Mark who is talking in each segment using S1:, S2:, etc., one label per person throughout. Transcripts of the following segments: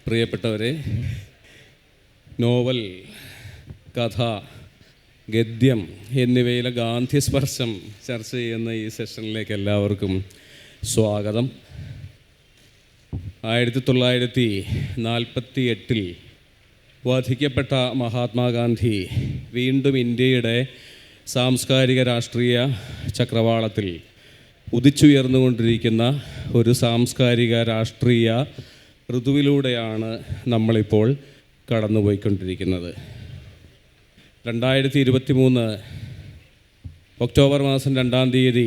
S1: പ്രിയപ്പെട്ടവരെ, നോവൽ, കഥ, ഗദ്യം എന്നിവയിലെ ഗാന്ധിസ്പർശം ചർച്ച ചെയ്യുന്ന ഈ സെഷനിലേക്ക് എല്ലാവർക്കും സ്വാഗതം. 1948 വധിക്കപ്പെട്ട മഹാത്മാഗാന്ധി വീണ്ടും ഇന്ത്യയുടെ സാംസ്കാരിക രാഷ്ട്രീയ ചക്രവാളത്തിൽ ഉദിച്ചുയർന്നുകൊണ്ടിരിക്കുന്ന ഒരു സാംസ്കാരിക രാഷ്ട്രീയ ഋതുവിലൂടെയാണ് നമ്മളിപ്പോൾ കടന്നുപോയിക്കൊണ്ടിരിക്കുന്നത്. 2023 ഒക്ടോബർ മാസം 2-ാം തീയതി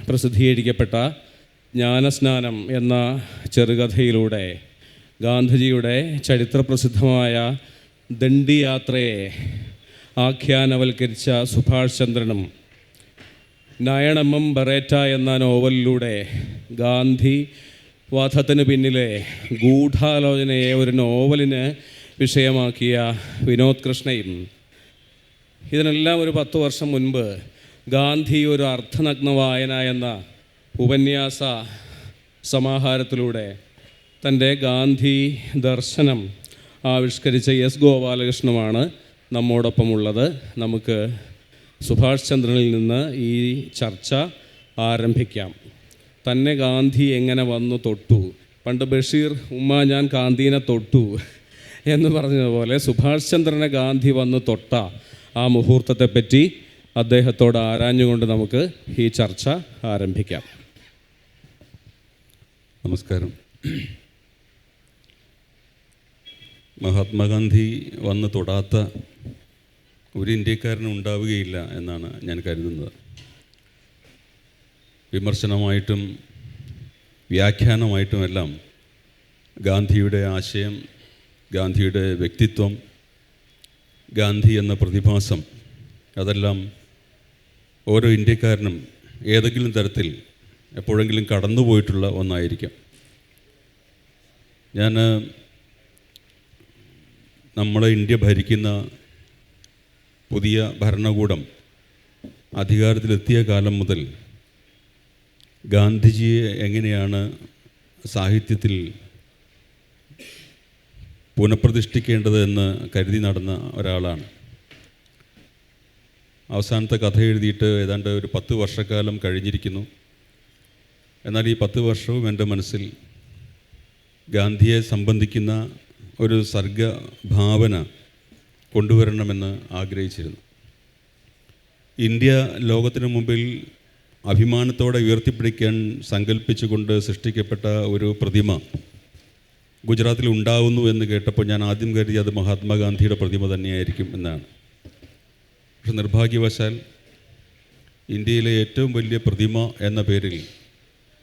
S1: പ്രസിദ്ധീകരിക്കപ്പെട്ട ജ്ഞാനസ്നാനം എന്ന ചെറുകഥയിലൂടെ ഗാന്ധിജിയുടെ ചരിത്രപ്രസിദ്ധമായ ദണ്ഡി യാത്രയെ ആഖ്യാനവൽക്കരിച്ച സുഭാഷ് ചന്ദ്രനും നയണം ബറേറ്റ എന്ന നോവലിലൂടെ ഗാന്ധി വധത്തിന് പിന്നിലെ ഗൂഢാലോചനയെ ഒരു നോവലിന് വിഷയമാക്കിയ വിനോദ് കൃഷ്ണയും, ഇതിനെല്ലാം ഒരു 10 വർഷം മുൻപ് ഗാന്ധി ഒരു അർത്ഥനഗ്ന വായന എന്ന ഉപന്യാസ സമാഹാരത്തിലൂടെ തൻ്റെ ഗാന്ധി ദർശനം ആവിഷ്കരിച്ച എസ് ഗോപാലകൃഷ്ണനുമാണ് നമ്മോടൊപ്പമുള്ളത്. നമുക്ക് സുഭാഷ് ചന്ദ്രനിൽ നിന്ന് ഈ ചർച്ച ആരംഭിക്കാം. തന്നെ ഗാന്ധി എങ്ങനെ വന്നു തൊട്ടു? പണ്ട് ബഷീർ ഉമ്മ ഞാൻ ഗാന്ധിനെ തൊട്ടു എന്ന് പറഞ്ഞതുപോലെ സുഭാഷ് ചന്ദ്രനെ ഗാന്ധി വന്ന് തൊട്ട ആ മുഹൂർത്തത്തെപ്പറ്റി അദ്ദേഹത്തോട് ആരാഞ്ഞുകൊണ്ട് നമുക്ക് ഈ ചർച്ച ആരംഭിക്കാം.
S2: നമസ്കാരം. മഹാത്മാഗാന്ധി വന്ന് തൊടാത്ത ഒരു ഇന്ത്യക്കാരനും ഉണ്ടാവുകയില്ല എന്നാണ് ഞാൻ കരുതുന്നത്. വിമർശനമായിട്ടും വ്യാഖ്യാനമായിട്ടുമെല്ലാം ഗാന്ധിയുടെ ആശയം, ഗാന്ധിയുടെ വ്യക്തിത്വം, ഗാന്ധി എന്ന പ്രതിഭാസം, അതെല്ലാം ഓരോ ഇന്ത്യക്കാരനും ഏതെങ്കിലും തരത്തിൽ എപ്പോഴെങ്കിലും കടന്നുപോയിട്ടുള്ള ഒന്നായിരിക്കും. ഞാൻ നമ്മളെ ഇന്ത്യ ഭരിക്കുന്ന പുതിയ ഭരണകൂടം അധികാരത്തിലെത്തിയ കാലം മുതൽ ഗാന്ധിജിയെ എങ്ങനെയാണ് സാഹിത്യത്തിൽ പുനഃപ്രതിഷ്ഠിക്കേണ്ടത് എന്ന് കരുതി നടന്ന ഒരാളാണ്. അവസാനത്തെ കഥ എഴുതിയിട്ട് ഏതാണ്ട് ഒരു 10 വർഷക്കാലം കഴിഞ്ഞിരിക്കുന്നു. എന്നാൽ ഈ 10 വർഷവും എൻ്റെ മനസ്സിൽ ഗാന്ധിയെ സംബന്ധിക്കുന്ന ഒരു സർഗഭാവന കൊണ്ടുവരണമെന്ന് ആഗ്രഹിച്ചിരുന്നു. ഇന്ത്യ ലോകത്തിന് മുമ്പിൽ അഭിമാനത്തോടെ ഉയർത്തിപ്പിടിക്കാൻ സങ്കല്പിച്ചുകൊണ്ട് സൃഷ്ടിക്കപ്പെട്ട ഒരു പ്രതിമ ഗുജറാത്തിൽ ഉണ്ടാവുന്നു എന്ന് കേട്ടപ്പോൾ ഞാൻ ആദ്യം കരുതി അത് മഹാത്മാഗാന്ധിയുടെ പ്രതിമ തന്നെയായിരിക്കും എന്നാണ്. പക്ഷെ നിർഭാഗ്യവശാൽ ഇന്ത്യയിലെ ഏറ്റവും വലിയ പ്രതിമ എന്ന പേരിൽ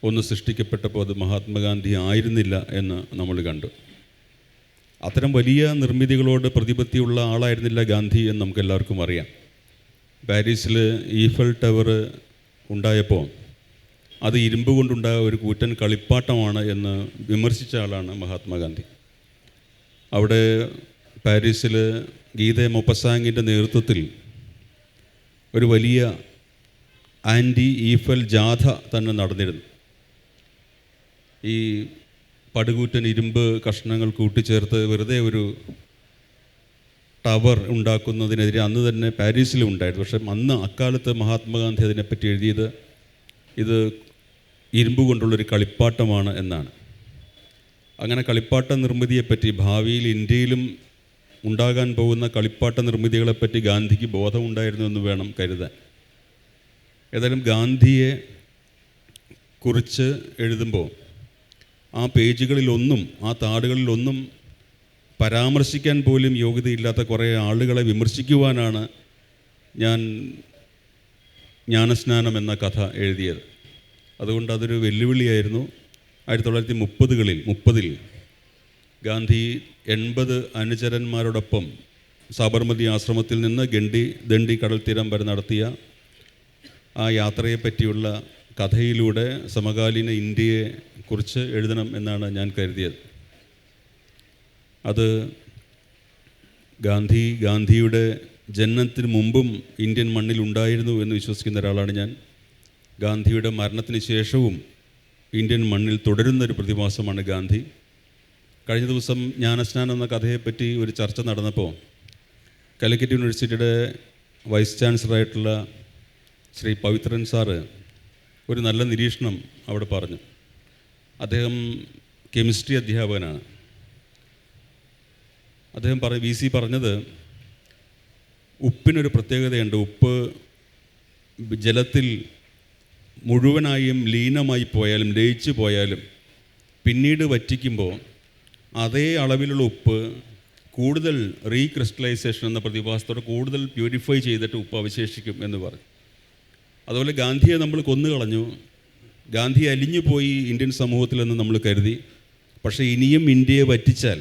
S2: ഒന്ന് സൃഷ്ടിക്കപ്പെട്ടപ്പോൾ അത് മഹാത്മാഗാന്ധി ആയിരുന്നില്ല എന്ന് നമ്മൾ കണ്ടു. അത്തരം വലിയ നിർമ്മിതികളോട് പ്രതിപത്തിയുള്ള ആളായിരുന്നില്ല ഗാന്ധി എന്ന് നമുക്കെല്ലാവർക്കും അറിയാം. പാരീസിൽ ഈഫൽ ടവർ ഉണ്ടായപ്പോൾ അത് ഇരുമ്പ് കൊണ്ടുണ്ടായ ഒരു കൂറ്റൻ കളിപ്പാട്ടമാണ് എന്ന് വിമർശിച്ച ആളാണ് മഹാത്മാഗാന്ധി. അവിടെ പാരീസിൽ ഗീത മൊപ്പസാങ്ങിൻ്റെ നേതൃത്വത്തിൽ ഒരു വലിയ ആൻറ്റി ഈഫൽ ജാഥ തന്നെ നടന്നിരുന്നു. ഈ പടുകൂറ്റൻ ഇരുമ്പ് കഷ്ണങ്ങൾ കൂട്ടിച്ചേർത്ത് വെറുതെ ഒരു ടവർ ഉണ്ടാക്കുന്നതിനെതിരെ അന്ന് തന്നെ പാരീസിലും ഉണ്ടായിരുന്നു. പക്ഷേ അക്കാലത്ത് മഹാത്മാഗാന്ധി അതിനെപ്പറ്റി എഴുതിയത് ഇത് ഇരുമ്പ് കൊണ്ടുള്ളൊരു കളിപ്പാട്ടമാണ് എന്നാണ്. അങ്ങനെ കളിപ്പാട്ട നിർമ്മിതിയെപ്പറ്റി, ഭാവിയിൽ ഇന്ത്യയിലും ഉണ്ടാകാൻ പോകുന്ന കളിപ്പാട്ട നിർമ്മിതികളെപ്പറ്റി ഗാന്ധിക്ക് ബോധമുണ്ടായിരുന്നു എന്ന് വേണം കരുതാൻ. ഏതായാലും ഗാന്ധിയെ കുറിച്ച് എഴുതുമ്പോൾ ആ പേജുകളിലൊന്നും, ആ താളുകളിലൊന്നും പരാമർശിക്കാൻ പോലും യോഗ്യതയില്ലാത്ത കുറേ ആളുകളെ വിമർശിക്കുവാനാണ് ഞാൻ ജ്ഞാനസ്നാനം എന്ന കഥ എഴുതിയത്. അതുകൊണ്ട് അതൊരു വെല്ലുവിളിയായിരുന്നു. 1930 ഗാന്ധി 80 അനുചരന്മാരോടൊപ്പം സാബർമതി ആശ്രമത്തിൽ നിന്ന് ദണ്ഡി കടൽ തീരം വരെ നടത്തിയ ആ യാത്രയെപ്പറ്റിയുള്ള കഥയിലൂടെ സമകാലീന ഇന്ത്യയെ കുറിച്ച് എഴുതണം എന്നാണ് ഞാൻ കരുതിയത്. അത് ഗാന്ധിയുടെ ജനനത്തിന് മുമ്പും ഇന്ത്യൻ മണ്ണിൽ ഉണ്ടായിരുന്നു എന്ന് വിശ്വസിക്കുന്ന ഒരാളാണ് ഞാൻ. ഗാന്ധിയുടെ മരണത്തിന് ശേഷവും ഇന്ത്യൻ മണ്ണിൽ തുടരുന്നൊരു പ്രതിഭാസമാണ് ഗാന്ധി. കഴിഞ്ഞ ദിവസം ജ്ഞാനസ്നാനം എന്ന കഥയെപ്പറ്റി ഒരു ചർച്ച നടന്നപ്പോൾ കാലിക്കറ്റ് യൂണിവേഴ്സിറ്റിയുടെ വൈസ് ചാൻസലറായിട്ടുള്ള ശ്രീ പവിത്രൻ സാറ് ഒരു നല്ല നിരീക്ഷണം അവിടെ പറഞ്ഞു. അദ്ദേഹം കെമിസ്ട്രി അധ്യാപകനാണ്. അദ്ദേഹം VC പറഞ്ഞത് ഉപ്പിനൊരു പ്രത്യേകതയുണ്ട്. ഉപ്പ് ജലത്തിൽ മുഴുവനായും ലീനമായി പോയാലും ലയിച്ചു പോയാലും പിന്നീട് വറ്റിക്കുമ്പോൾ അതേ അളവിലുള്ള ഉപ്പ് കൂടുതൽ റീക്രിസ്റ്റലൈസേഷൻ എന്ന പ്രതിഭാസത്തോടെ കൂടുതൽ പ്യൂരിഫൈ ചെയ്തിട്ട് ഉപ്പ് അവശേഷിക്കും എന്ന് പറഞ്ഞു. അതുപോലെ ഗാന്ധിയെ നമ്മൾ കൊന്നുകളഞ്ഞു, ഗാന്ധി അലിഞ്ഞു പോയി ഇന്ത്യൻ സമൂഹത്തിലെന്ന് നമ്മൾ കരുതി. പക്ഷേ ഇനിയും ഇന്ത്യയെ വറ്റിച്ചാൽ,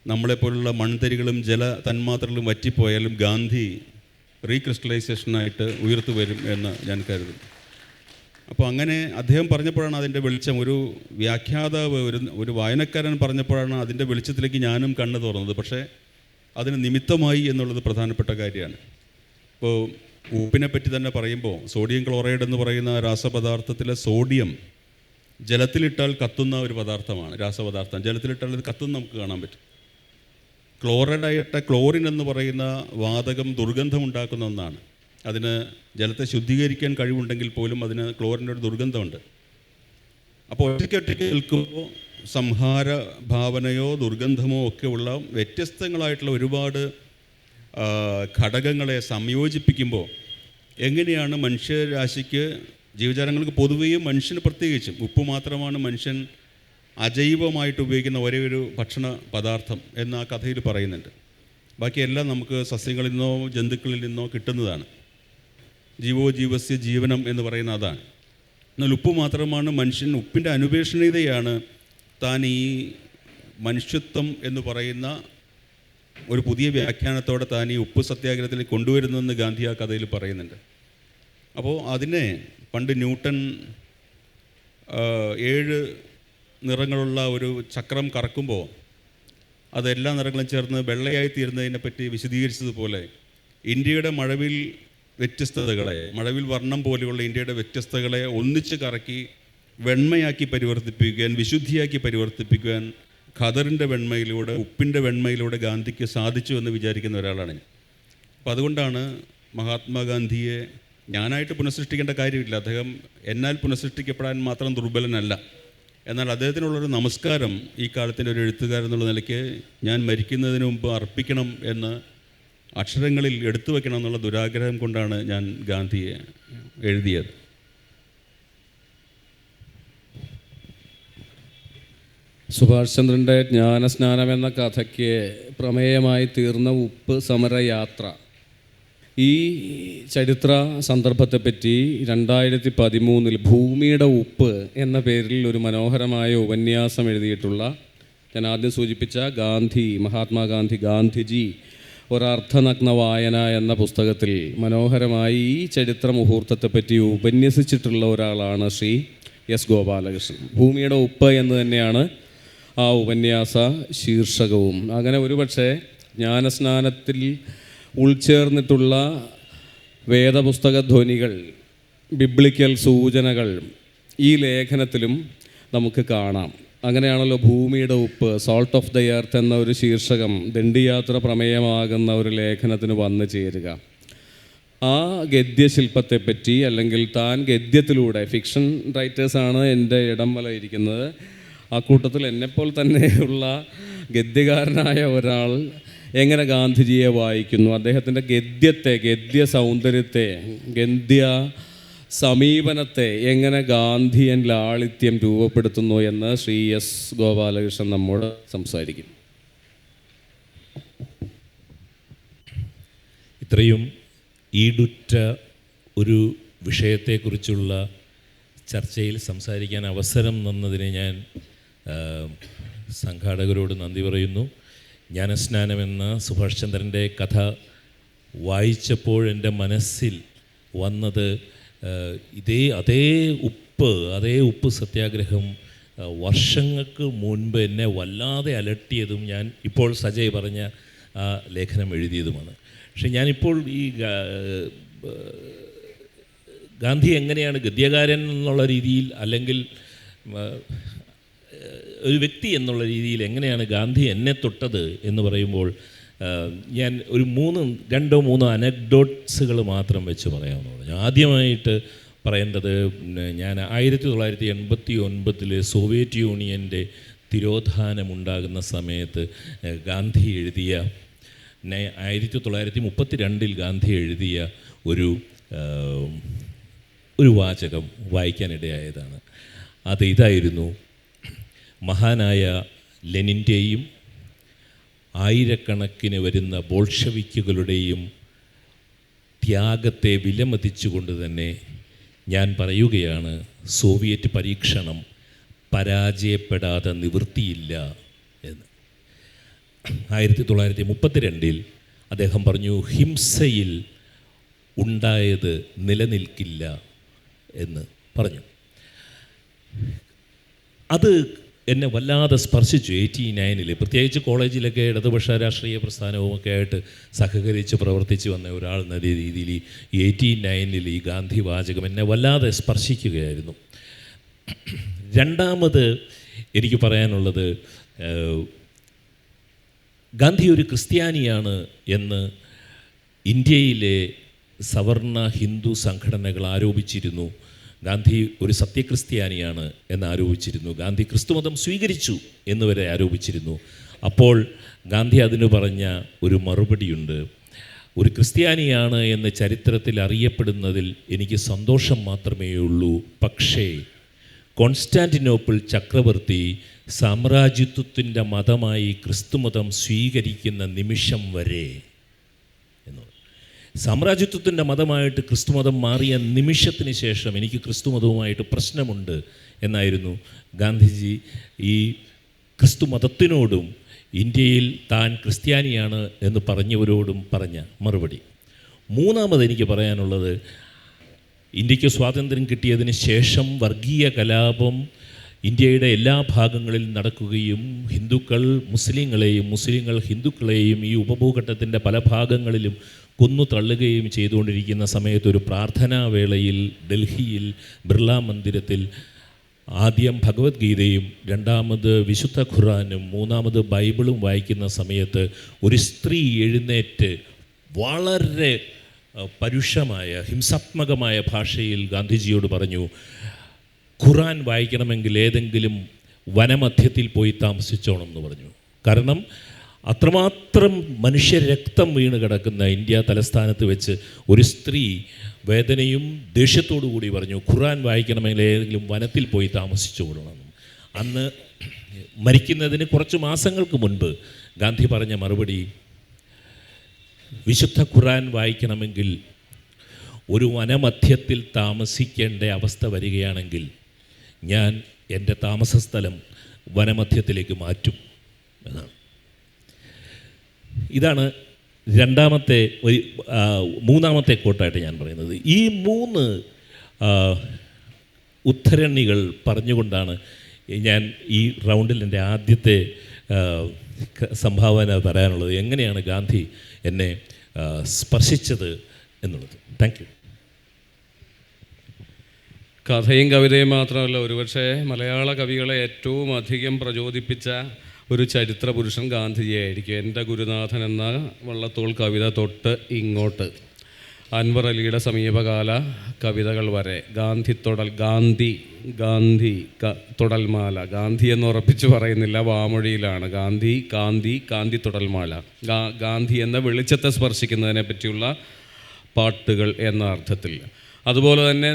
S2: നമ്മളെപ്പോലുള്ള മൺതരികളും ജല തന്മാത്രകളും വറ്റിപ്പോയാലും ഗാന്ധി റീക്രിസ്റ്റലൈസേഷനായിട്ട് ഉയർത്തു വരും എന്ന് ഞാൻ കരുതുന്നു. അപ്പോൾ അങ്ങനെ അദ്ദേഹം പറഞ്ഞപ്പോഴാണ് അതിൻ്റെ വെളിച്ചം, ഒരു വ്യാഖ്യാതാവ്, ഒരു വായനക്കാരൻ പറഞ്ഞപ്പോഴാണ് അതിൻ്റെ വെളിച്ചത്തിലേക്ക് ഞാനും കണ്ണു തുറന്നത്. പക്ഷേ അതിന് നിമിത്തമായി എന്നുള്ളത് പ്രധാനപ്പെട്ട കാര്യമാണ്. ഇപ്പോൾ ഉപ്പിനെ പറ്റി തന്നെ പറയുമ്പോൾ സോഡിയം ക്ലോറൈഡ് എന്ന് പറയുന്ന രാസപദാർത്ഥത്തിലെ സോഡിയം ജലത്തിലിട്ടാൽ കത്തുന്ന ഒരു പദാർത്ഥമാണ്, രാസപദാർത്ഥം. ജലത്തിലിട്ടാൽ അത് കത്തുന്ന നമുക്ക് കാണാൻ പറ്റും. ക്ലോറൈഡായിട്ട് ക്ലോറിൻ എന്ന് പറയുന്ന വാതകം ദുർഗന്ധമുണ്ടാക്കുന്ന ഒന്നാണ്. അതിന് ജലത്തെ ശുദ്ധീകരിക്കാൻ കഴിവുണ്ടെങ്കിൽ പോലും അതിന് ക്ലോറിൻ്റെ ഒരു ദുർഗന്ധമുണ്ട്. അപ്പോൾ ഒറ്റയ്ക്ക് നിൽക്കുമ്പോൾ സംഹാര ഭാവനയോ ദുർഗന്ധമോ ഒക്കെ ഉള്ള വ്യത്യസ്തങ്ങളായിട്ടുള്ള ഒരുപാട് ഘടകങ്ങളെ സംയോജിപ്പിക്കുമ്പോൾ എങ്ങനെയാണ് മനുഷ്യരാശിക്ക്, ജീവജാലങ്ങൾക്ക് പൊതുവെയും മനുഷ്യന് പ്രത്യേകിച്ചും, ഉപ്പ് മാത്രമാണ് മനുഷ്യൻ അജൈവമായിട്ട് ഉപയോഗിക്കുന്ന ഒരേ ഒരു ഭക്ഷണ പദാർത്ഥം എന്ന് ആ കഥയിൽ പറയുന്നുണ്ട്. ബാക്കിയെല്ലാം നമുക്ക് സസ്യങ്ങളിൽ നിന്നോ ജന്തുക്കളിൽ നിന്നോ കിട്ടുന്നതാണ്. ജീവോ ജീവസ്യ ജീവനം എന്ന് പറയുന്ന അതാണ്. എന്നാൽ ഉപ്പ് മാത്രമാണ് മനുഷ്യൻ, ഉപ്പിൻ്റെ അനുപേക്ഷണീയതയാണ് താൻ ഈ മനുഷ്യത്വം എന്ന് പറയുന്ന ഒരു പുതിയ വ്യാഖ്യാനത്തോടെ താൻ ഈ ഉപ്പ് സത്യാഗ്രഹത്തിൽ കൊണ്ടുവരുന്നതെന്ന് ഗാന്ധി ആ കഥയിൽ പറയുന്നുണ്ട്. അപ്പോൾ അതിനെ പണ്ട് ന്യൂട്ടൺ 7 നിറങ്ങളുള്ള ഒരു ചക്രം കറക്കുമ്പോൾ അതെല്ലാ നിറങ്ങളും ചേർന്ന് വെള്ളയായി തീരുന്നതിനെപ്പറ്റി വിശദീകരിച്ചതുപോലെ ഇന്ത്യയുടെ മഴവിൽ വ്യത്യസ്തതകളെ, മഴവിൽ വർണ്ണം പോലെയുള്ള ഇന്ത്യയുടെ വ്യത്യസ്തതകളെ ഒന്നിച്ച് കറക്കി വെണ്മയാക്കി പരിവർത്തിപ്പിക്കുവാൻ, വിശുദ്ധിയാക്കി പരിവർത്തിപ്പിക്കുവാൻ ഖദറിൻ്റെ വെണ്മയിലൂടെ, ഉപ്പിൻ്റെ വെണ്മയിലൂടെ ഗാന്ധിക്ക് സാധിച്ചു എന്ന് വിചാരിക്കുന്ന ഒരാളാണ് ഞാൻ. അപ്പോൾ അതുകൊണ്ടാണ് മഹാത്മാഗാന്ധിയെ ഞാനായിട്ട് പുനഃസൃഷ്ടിക്കേണ്ട കാര്യമില്ല. അദ്ദേഹം എന്നാൽ പുനഃസൃഷ്ടിക്കപ്പെടാൻ മാത്രം ദുർബലനല്ല. എന്നാൽ അദ്ദേഹത്തിനുള്ളൊരു നമസ്കാരം ഈ കാലത്തിൻ്റെ ഒരു എഴുത്തുകാരൻ എന്നുള്ള നിലയ്ക്ക് ഞാൻ മരിക്കുന്നതിന് മുമ്പ് അർപ്പിക്കണം എന്ന് അക്ഷരങ്ങളിൽ എടുത്തു വയ്ക്കണം എന്നുള്ള ദുരാഗ്രഹം കൊണ്ടാണ് ഞാൻ ഗാന്ധിയെ എഴുതിയത്.
S1: സുഭാഷ് ചന്ദ്രൻ്റെ ജ്ഞാനസ്നാനം എന്ന കഥയ്ക്ക് പ്രമേയമായി തീർന്ന ഉപ്പ് സമരയാത്ര, ഈ ചരിത്ര സന്ദർഭത്തെപ്പറ്റി 2013 ഭൂമിയുടെ ഉപ്പ് എന്ന പേരിൽ ഒരു മനോഹരമായ ഉപന്യാസം എഴുതിയിട്ടുള്ള, ഞാൻ ആദ്യം സൂചിപ്പിച്ച മഹാത്മാഗാന്ധി, ഗാന്ധിജി ഒരർത്ഥനഗ്ന വായന എന്ന പുസ്തകത്തിൽ മനോഹരമായി ഈ ചരിത്ര മുഹൂർത്തത്തെപ്പറ്റി ഉപന്യസിച്ചിട്ടുള്ള ഒരാളാണ് ശ്രീ എസ് ഗോപാലകൃഷ്ണൻ. ഭൂമിയുടെ ഉപ്പ് എന്ന് തന്നെയാണ് ആ ഉപന്യാസ ശീർഷകവും. അങ്ങനെ ഒരുപക്ഷെ ജ്ഞാനസ്നാനത്തിൽ ഉൾച്ചേർന്നിട്ടുള്ള വേദപുസ്തക ധ്വനികൾ, ബിബ്ലിക്കൽ സൂചനകൾ ഈ ലേഖനത്തിലും നമുക്ക് കാണാം. അങ്ങനെയാണല്ലോ ഭൂമിയുടെ ഉപ്പ്, സോൾട്ട് ഓഫ് ദ എർത്ത് എന്ന ഒരു ശീർഷകം ദണ്ഡിയാത്ര പ്രമേയമാകുന്ന ഒരു ലേഖനത്തിന് വന്നു ചേരുക. ആ ഗദ്യശില്പത്തെപ്പറ്റി, അല്ലെങ്കിൽ താൻ ഗദ്യത്തിലൂടെ, ഫിക്ഷൻ റൈറ്റേഴ്സാണ് എൻ്റെ ഇടം വല ഇരിക്കുന്നത്, ആ കൂട്ടത്തിൽ എന്നെപ്പോൾ തന്നെയുള്ള ഗദ്യകാരനായ ഒരാൾ എങ്ങനെ ഗാന്ധിജിയെ വായിക്കുന്നു, അദ്ദേഹത്തിൻ്റെ ഗദ്യത്തെ, ഗദ്യ സൗന്ദര്യത്തെ, ഗദ്യ സമീപനത്തെ എങ്ങനെ ഗാന്ധിയൻ ലാളിത്യം രൂപപ്പെടുത്തുന്നു എന്ന് ശ്രീ എസ് ഗോപാലകൃഷ്ണൻ നമ്മോട് സംസാരിക്കും.
S3: ഇത്രയും ഈടുറ്റ ഒരു വിഷയത്തെക്കുറിച്ചുള്ള ചർച്ചയിൽ സംസാരിക്കാൻ അവസരം തന്നതിന് ഞാൻ സംഘാടകരോട് നന്ദി പറയുന്നു. ജ്ഞാനസ്നാനമെന്ന സുഭാഷ് ചന്ദ്രൻ്റെ കഥ വായിച്ചപ്പോൾ എൻ്റെ മനസ്സിൽ വന്നത് അതേ ഉപ്പ് സത്യാഗ്രഹം വർഷങ്ങൾക്ക് മുൻപ് എന്നെ വല്ലാതെ അലട്ടിയതും ഞാൻ ഇപ്പോൾ സജയ് പറഞ്ഞ ആ ലേഖനം എഴുതിയതുമാണ്. പക്ഷെ ഞാനിപ്പോൾ ഈ ഗാന്ധി എങ്ങനെയാണ് ഗദ്യകാരൻ എന്നുള്ള രീതിയിൽ, അല്ലെങ്കിൽ ഒരു വ്യക്തി എന്നുള്ള രീതിയിൽ എങ്ങനെയാണ് ഗാന്ധി എന്നെ തൊട്ടത് എന്ന് പറയുമ്പോൾ ഞാൻ ഒരു രണ്ടോ മൂന്നോ അനക്ഡോട്ട്സുകൾ മാത്രം വെച്ച് പറയാമെന്ന്. ആദ്യമായിട്ട് പറയേണ്ടത്, ഞാൻ 1989 സോവിയറ്റ് യൂണിയൻ്റെ തിരോധാനമുണ്ടാകുന്ന സമയത്ത് ഗാന്ധി എഴുതിയ 1932 ഗാന്ധി എഴുതിയ ഒരു വാചകം വായിക്കാനിടയായതാണ്. അത് ഇതായിരുന്നു: മഹാനായ ലെനിൻ്റെയും ആയിരക്കണക്കിന് വരുന്ന ബോൾഷവിക്കുകളുടെയും ത്യാഗത്തെ വിലമതിച്ചുകൊണ്ട് തന്നെ ഞാൻ പറയുകയാണ്, സോവിയറ്റ് പരീക്ഷണം പരാജയപ്പെടാതെ നിവൃത്തിയില്ല എന്ന്. 1932 അദ്ദേഹം പറഞ്ഞു, ഹിംസയിൽ ഉണ്ടായത് നിലനിൽക്കില്ല എന്ന് പറഞ്ഞു. അത് എന്നെ വല്ലാതെ സ്പർശിച്ചു. 89 പ്രത്യേകിച്ച് കോളേജിലൊക്കെ ഇടതുപക്ഷ രാഷ്ട്രീയ പ്രസ്ഥാനവുമൊക്കെ ആയിട്ട് സഹകരിച്ച് പ്രവർത്തിച്ച് വന്ന ഒരാൾ എന്ന രീതിയിൽ 89 ഈ ഗാന്ധി വാചകം എന്നെ വല്ലാതെ സ്പർശിക്കുകയായിരുന്നു. രണ്ടാമത് എനിക്ക് പറയാനുള്ളത്, ഗാന്ധി ഒരു ക്രിസ്ത്യാനിയാണ് എന്ന് ഇന്ത്യയിലെ സവർണ ഹിന്ദു സംഘടനകൾ ആരോപിച്ചിരുന്നു. ഗാന്ധി ഒരു സത്യക്രിസ്ത്യാനിയാണ് എന്ന് ആരോപിച്ചിരുന്നു. ഗാന്ധി ക്രിസ്തുമതം സ്വീകരിച്ചു എന്നുവരെ ആരോപിച്ചിരുന്നു. അപ്പോൾ ഗാന്ധി അതിന് പറഞ്ഞ ഒരു മറുപടിയുണ്ട്: ഒരു ക്രിസ്ത്യാനിയാണ് എന്ന് ചരിത്രത്തിൽ അറിയപ്പെടുന്നതിൽ എനിക്ക് സന്തോഷം മാത്രമേ ഉള്ളൂ, പക്ഷേ കോൺസ്റ്റാന്റിനോപ്പിൾ ചക്രവർത്തി സാമ്രാജ്യത്വത്തിൻ്റെ മതമായി ക്രിസ്തുമതം സ്വീകരിക്കുന്ന നിമിഷം വരെ എന്നുള്ളത്. സാമ്രാജ്യത്വത്തിൻ്റെ മതമായിട്ട് ക്രിസ്തുമതം മാറിയ നിമിഷത്തിന് ശേഷം എനിക്ക് ക്രിസ്തുമതവുമായിട്ട് പ്രശ്നമുണ്ട് എന്നായിരുന്നു ഗാന്ധിജി ഈ ക്രിസ്തുമതത്തിനോടും ഇന്ത്യയിൽ താൻ ക്രിസ്ത്യാനിയാണ് എന്ന് പറഞ്ഞവരോടും പറഞ്ഞ മറുപടി. മൂന്നാമത് എനിക്ക് പറയാനുള്ളത്, ഇന്ത്യക്ക് സ്വാതന്ത്ര്യം കിട്ടിയതിന് ശേഷം വർഗീയ കലാപം ഇന്ത്യയുടെ എല്ലാ ഭാഗങ്ങളിലും നടക്കുകയും ഹിന്ദുക്കൾ മുസ്ലിങ്ങളെയും മുസ്ലിങ്ങൾ ഹിന്ദുക്കളെയും ഈ ഉപഭൂഖണ്ഡത്തിൻ്റെ പല ഭാഗങ്ങളിലും കൊന്നു തള്ളുകയും ചെയ്തുകൊണ്ടിരിക്കുന്ന സമയത്ത് ഒരു പ്രാർത്ഥനാവേളയിൽ ഡൽഹിയിൽ ബിർള മന്ദിരത്തിൽ ആദ്യം ഭഗവത്ഗീതയും രണ്ടാമത് വിശുദ്ധ ഖുറാനും മൂന്നാമത് ബൈബിളും വായിക്കുന്ന സമയത്ത് ഒരു സ്ത്രീ എഴുന്നേറ്റ് വളരെ പരുഷമായ ഹിംസാത്മകമായ ഭാഷയിൽ ഗാന്ധിജിയോട് പറഞ്ഞു, ഖുറാൻ വായിക്കണമെങ്കിൽ ഏതെങ്കിലും വനമധ്യത്തിൽ പോയി താമസിച്ചോണം എന്ന് പറഞ്ഞു. കാരണം അത്രമാത്രം മനുഷ്യരക്തം വീണ് കിടക്കുന്ന ഇന്ത്യ തലസ്ഥാനത്ത് വെച്ച് ഒരു സ്ത്രീ വേദനയും ദേഷ്യത്തോടു കൂടി പറഞ്ഞു, ഖുറാൻ വായിക്കണമെങ്കിൽ ഏതെങ്കിലും വനത്തിൽ പോയി താമസിച്ചു കൊള്ളണം. അന്ന് മരിക്കുന്നതിന് കുറച്ച് മാസങ്ങൾക്ക് മുൻപ് ഗാന്ധി പറഞ്ഞ മറുപടി, വിശുദ്ധ ഖുറാൻ വായിക്കണമെങ്കിൽ ഒരു വനമധ്യത്തിൽ താമസിക്കേണ്ട അവസ്ഥ വരികയാണെങ്കിൽ ഞാൻ എൻ്റെ താമസസ്ഥലം വനമധ്യത്തിലേക്ക് മാറ്റും എന്നാണ്. ഇതാണ് മൂന്നാമത്തെ കോട്ടായിട്ട് ഞാൻ പറയുന്നത്. ഈ 3 ഉദ്ധരണികൾ പറഞ്ഞുകൊണ്ടാണ് ഞാൻ ഈ റൗണ്ടിൽ എൻ്റെ ആദ്യത്തെ സംഭാവന തരാനുള്ളത്. എങ്ങനെയാണ് ഗാന്ധി എന്നെ സ്പർശിച്ചത് എന്നുള്ളത്. Thank you.
S1: കഥയും കവിതയും മാത്രമല്ല, ഒരുപക്ഷെ മലയാള കവികളെ ഏറ്റവും അധികം പ്രചോദിപ്പിച്ച ഒരു ചരിത്ര പുരുഷൻ ഗാന്ധിജിയായിരിക്കും. എൻ്റെ ഗുരുനാഥൻ എന്ന വള്ളത്തോൾ കവിത തൊട്ട് ഇങ്ങോട്ട് അൻവർ അലിയുടെ സമീപകാല കവിതകൾ വരെ ഗാന്ധി തൊടൽമാല, ഗാന്ധി എന്ന് ഉറപ്പിച്ച് പറയുന്നില്ല, വാമൊഴിയിലാണ് കാന്തി തൊടൽമാല, ഗാന്ധി എന്ന വെളിച്ചത്തെ സ്പർശിക്കുന്നതിനെ പറ്റിയുള്ള പാട്ടുകൾ എന്ന അർത്ഥത്തിൽ. അതുപോലെ തന്നെ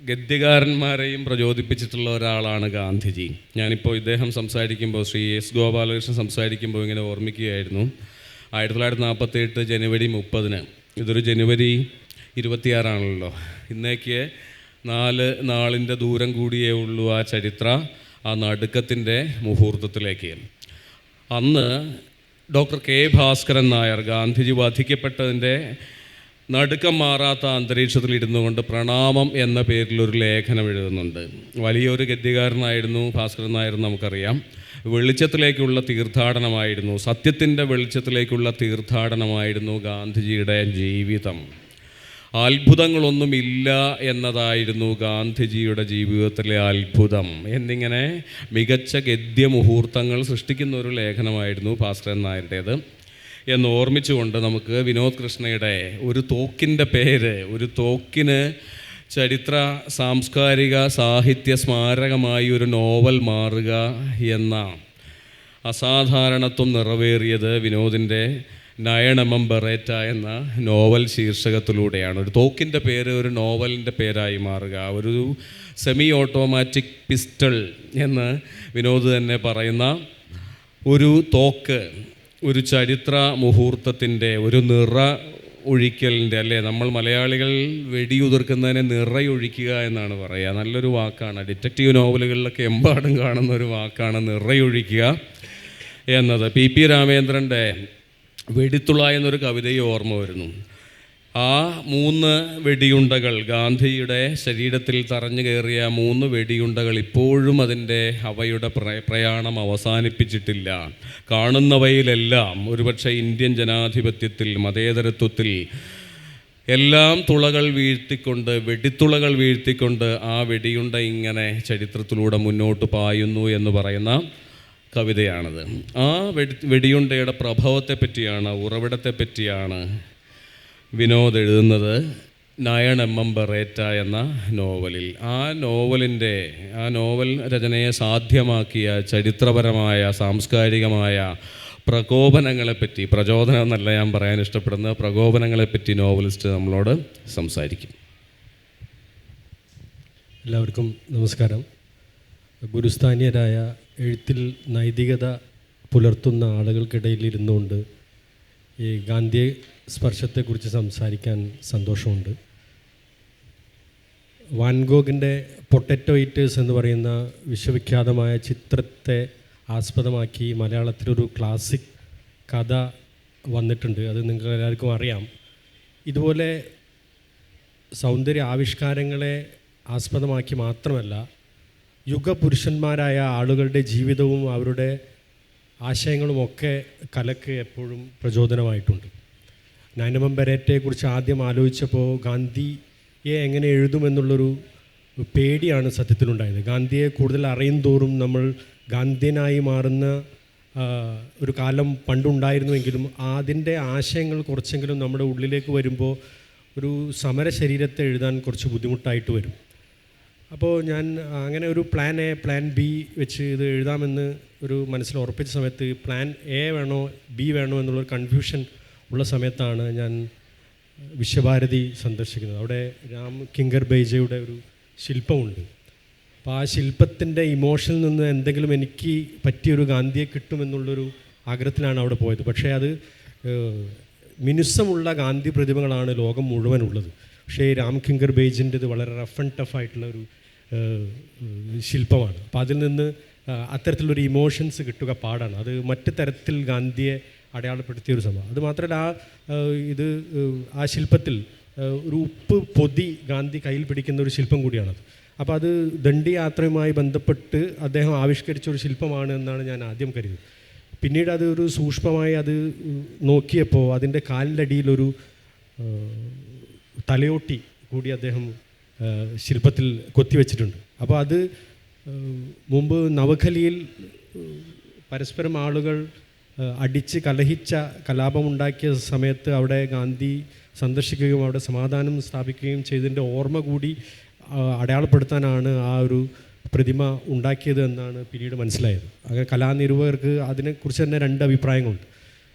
S1: ഗദ്യകാരന്മാരെയും പ്രചോദിപ്പിച്ചിട്ടുള്ള ഒരാളാണ് ഗാന്ധിജി. ഞാനിപ്പോൾ ഇദ്ദേഹം സംസാരിക്കുമ്പോൾ, ശ്രീ എസ് ഗോപാലകൃഷ്ണൻ സംസാരിക്കുമ്പോൾ ഇങ്ങനെ ഓർമ്മിക്കുകയായിരുന്നു, 1948 ജനുവരി 30, ഇതൊരു ജനുവരി 26 ഇന്നേക്ക് 4 നാളിൻ്റെ ദൂരം കൂടിയേ ഉള്ളൂ ആ ആ നടുക്കത്തിൻ്റെ മുഹൂർത്തത്തിലേക്ക്. അന്ന് ഡോക്ടർ കെ ഭാസ്കരൻ നായർ ഗാന്ധിജി വധിക്കപ്പെട്ടതിൻ്റെ നടുക്കം മാറാത്ത അന്തരീക്ഷത്തിൽ ഇരുന്നു കൊണ്ട് പ്രണാമം എന്ന പേരിലൊരു ലേഖനം എഴുതുന്നുണ്ട്. വലിയൊരു ഗദ്യകാരനായിരുന്നു ഭാസ്കരൻ നായർ, നമുക്കറിയാം. വെളിച്ചത്തിലേക്കുള്ള തീർത്ഥാടനമായിരുന്നു, സത്യത്തിൻ്റെ വെളിച്ചത്തിലേക്കുള്ള തീർത്ഥാടനമായിരുന്നു ഗാന്ധിജിയുടെ ജീവിതം. അത്ഭുതങ്ങളൊന്നുമില്ല എന്നതായിരുന്നു ഗാന്ധിജിയുടെ ജീവിതത്തിലെ അത്ഭുതം എന്നിങ്ങനെ മികച്ച ഗദ്യമുഹൂർത്തങ്ങൾ സൃഷ്ടിക്കുന്ന ഒരു ലേഖനമായിരുന്നു ഭാസ്കരൻ നായരുടേത് എന്ന് ഓർമ്മിച്ചുകൊണ്ട് നമുക്ക് വിനോദ് കൃഷ്ണയുടെ ഒരു തോക്കിൻ്റെ പേര്, ഒരു തോക്കിന് ചരിത്ര സാംസ്കാരിക സാഹിത്യ സ്മാരകമായി ഒരു നോവൽ മാറുക എന്ന അസാധാരണത്വം നിറവേറിയത് വിനോദിൻ്റെ 9 mm ബെറേറ്റ എന്ന നോവൽ ശീർഷകത്തിലൂടെയാണ്. ഒരു തോക്കിൻ്റെ പേര് ഒരു നോവലിൻ്റെ പേരായി മാറുക, ഒരു സെമി ഓട്ടോമാറ്റിക് പിസ്റ്റൾ എന്ന് വിനോദ് തന്നെ പറയുന്ന ഒരു തോക്ക്, ഒരു ചരിത്ര മുഹൂർത്തത്തിൻ്റെ, ഒരു നിറ ഒഴിക്കലിൻ്റെ, അല്ലേ, നമ്മൾ മലയാളികൾ വെടിയുതിർക്കുന്നതിനെ നിറയൊഴിക്കുക എന്നാണ് പറയുക. നല്ലൊരു വാക്കാണ്, ഡിറ്റക്റ്റീവ് നോവലുകളിലൊക്കെ എമ്പാടും കാണുന്ന ഒരു വാക്കാണ് നിറയൊഴിക്കുക എന്നത്. പി രാമേന്ദ്രൻ്റെ വെടിത്തുള എന്നൊരു കവിതയെ ഓർമ്മ വരുന്നു. ആ 3 വെടിയുണ്ടകൾ, ഗാന്ധിയുടെ ശരീരത്തിൽ തറഞ്ഞു കയറിയ 3 വെടിയുണ്ടകൾ ഇപ്പോഴും അവയുടെ പ്രയാണം അവസാനിപ്പിച്ചിട്ടില്ല. കാണുന്നവയിലെല്ലാം ഒരുപക്ഷെ ഇന്ത്യൻ ജനാധിപത്യത്തിൽ, മതേതരത്വത്തിൽ എല്ലാം തുളകൾ വീഴ്ത്തിക്കൊണ്ട്, വെടിത്തുളകൾ വീഴ്ത്തിക്കൊണ്ട് ആ വെടിയുണ്ട ഇങ്ങനെ ചരിത്രത്തിലൂടെ മുന്നോട്ട് പായുന്നു എന്ന് പറയുന്ന കവിതയാണത്. ആ വെടിയുണ്ടയുടെ പ്രഭവത്തെ പറ്റിയാണ്, ഉറവിടത്തെ പറ്റിയാണ് വിനോദ് എഴുതുന്നത് 9 mm ബെറേറ്റ എന്ന നോവലിൽ. ആ നോവൽ രചനയെ സാധ്യമാക്കിയ ചരിത്രപരമായ സാംസ്കാരികമായ പ്രകോപനങ്ങളെപ്പറ്റി, പ്രചോദനം എന്നല്ല ഞാൻ പറയാൻ ഇഷ്ടപ്പെടുന്ന, പ്രകോപനങ്ങളെപ്പറ്റി നോവലിസ്റ്റ് നമ്മളോട് സംസാരിക്കും.
S4: എല്ലാവർക്കും നമസ്കാരം. ഗുരുസ്ഥാനീയരായ എഴുത്തിൽ നൈതികത പുലർത്തുന്ന ആളുകൾക്കിടയിൽ ഇരുന്നുകൊണ്ട് ഈ ഗാന്ധി സ്പർശത്തെക്കുറിച്ച് സംസാരിക്കാൻ സന്തോഷമുണ്ട്. വാൻഗോഗിൻ്റെ പൊട്ടറ്റോ ഈറ്റേഴ്സ് എന്ന് പറയുന്ന വിശ്വവിഖ്യാതമായ ചിത്രത്തെ ആസ്പദമാക്കി മലയാളത്തിലൊരു ക്ലാസിക് കഥ വന്നിട്ടുണ്ട്. അത് നിങ്ങൾക്ക് എല്ലാവർക്കും അറിയാം. ഇതുപോലെ സൗന്ദര്യ ആവിഷ്കാരങ്ങളെ ആസ്പദമാക്കി മാത്രമല്ല, യുഗപുരുഷന്മാരായ ആളുകളുടെ ജീവിതവും അവരുടെ ആശയങ്ങളുമൊക്കെ കലക്ക് എപ്പോഴും പ്രചോദനമായിട്ടുണ്ട്. 9 mm ബെറേറ്റയെക്കുറിച്ച് ആദ്യം ആലോചിച്ചപ്പോൾ ഗാന്ധിയെ എങ്ങനെ എഴുതുമെന്നുള്ളൊരു പേടിയാണ് സത്യത്തിലുണ്ടായത്. ഗാന്ധിയെ കൂടുതൽ അറിയും തോറും നമ്മൾ ഗാന്ധിയനായി മാറുന്ന ഒരു കാലം പണ്ടുണ്ടായിരുന്നുവെങ്കിലും അതിൻ്റെ ആശയങ്ങൾ കുറച്ചെങ്കിലും നമ്മുടെ ഉള്ളിലേക്ക് വരുമ്പോൾ ഒരു സമര ശരീരത്തെ എഴുതാൻ കുറച്ച് ബുദ്ധിമുട്ടായിട്ട് വരും. അപ്പോൾ ഞാൻ അങ്ങനെ ഒരു പ്ലാൻ എ, പ്ലാൻ ബി വെച്ച് ഇത് എഴുതാമെന്ന് ഒരു മനസ്സിൽ ഉറപ്പിച്ച സമയത്ത് പ്ലാൻ എ വേണോ ബി വേണോ എന്നുള്ളൊരു കൺഫ്യൂഷൻ ഉള്ള സമയത്താണ് ഞാൻ വിശ്വഭാരതി സന്ദർശിക്കുന്നത്. അവിടെ രാം കിങ്കർ ബൈജയുടെ ഒരു ശില്പമുണ്ട്. അപ്പോൾ ആ ശില്പത്തിൻ്റെ ഇമോഷനിൽ നിന്ന് എന്തെങ്കിലും എനിക്ക് പറ്റിയൊരു ഗാന്ധിയെ കിട്ടുമെന്നുള്ളൊരു ആഗ്രഹത്തിലാണ് അവിടെ പോയത്. പക്ഷേ അത് മിനുസമുള്ള ഗാന്ധി പ്രതിമകളാണ് ലോകം മുഴുവനുള്ളത്. പക്ഷേ രാം കിങ്കർ ബൈജിൻ്റെത് വളരെ റഫ് ആൻഡ് ടഫ് ആയിട്ടുള്ള ഒരു ശില്പമാണ്. അപ്പോൾ അതിൽ നിന്ന് അത്തരത്തിലൊരു ഇമോഷൻസ് കിട്ടുക പാടാണ്. അത് മറ്റ് തരത്തിൽ ഗാന്ധിയെ അടയാളപ്പെടുത്തിയ ഒരു സംഭവം. അതുമാത്രമല്ല ആ ശില്പത്തിൽ ഒരു ഉപ്പ് പൊതി ഗാന്ധി കയ്യിൽ പിടിക്കുന്ന ഒരു ശില്പം കൂടിയാണത്. അപ്പോൾ അത് ദണ്ഡി യാത്രയുമായി ബന്ധപ്പെട്ട് അദ്ദേഹം ആവിഷ്കരിച്ച ഒരു ശില്പമാണ് എന്നാണ് ഞാൻ ആദ്യം കരുതിയത്. പിന്നീട് അത് ഒരു സൂക്ഷ്മമായി അത് നോക്കിയപ്പോൾ അതിൻ്റെ കാലിൻ്റെ അടിയിലൊരു തലയോട്ടി കൂടി അദ്ദേഹം ശില്പത്തിൽ കൊത്തിവെച്ചിട്ടുണ്ട്. അപ്പോൾ അത് മുമ്പ് നവഖലിയിൽ പരസ്പരം ആളുകൾ അടിച്ച് കലഹിച്ച കലാപമുണ്ടാക്കിയ സമയത്ത് അവിടെ ഗാന്ധി സന്ദർശിക്കുകയും അവിടെ സമാധാനം സ്ഥാപിക്കുകയും ചെയ്തതിൻ്റെ ഓർമ്മ കൂടി അടയാളപ്പെടുത്താനാണ് ആ ഒരു പ്രതിമ ഉണ്ടാക്കിയത് എന്നാണ് പിന്നീട് മനസ്സിലായത്. അങ്ങനെ കലാനിരൂപകർക്ക് അതിനെക്കുറിച്ച് തന്നെ 2 അഭിപ്രായങ്ങളുണ്ട്.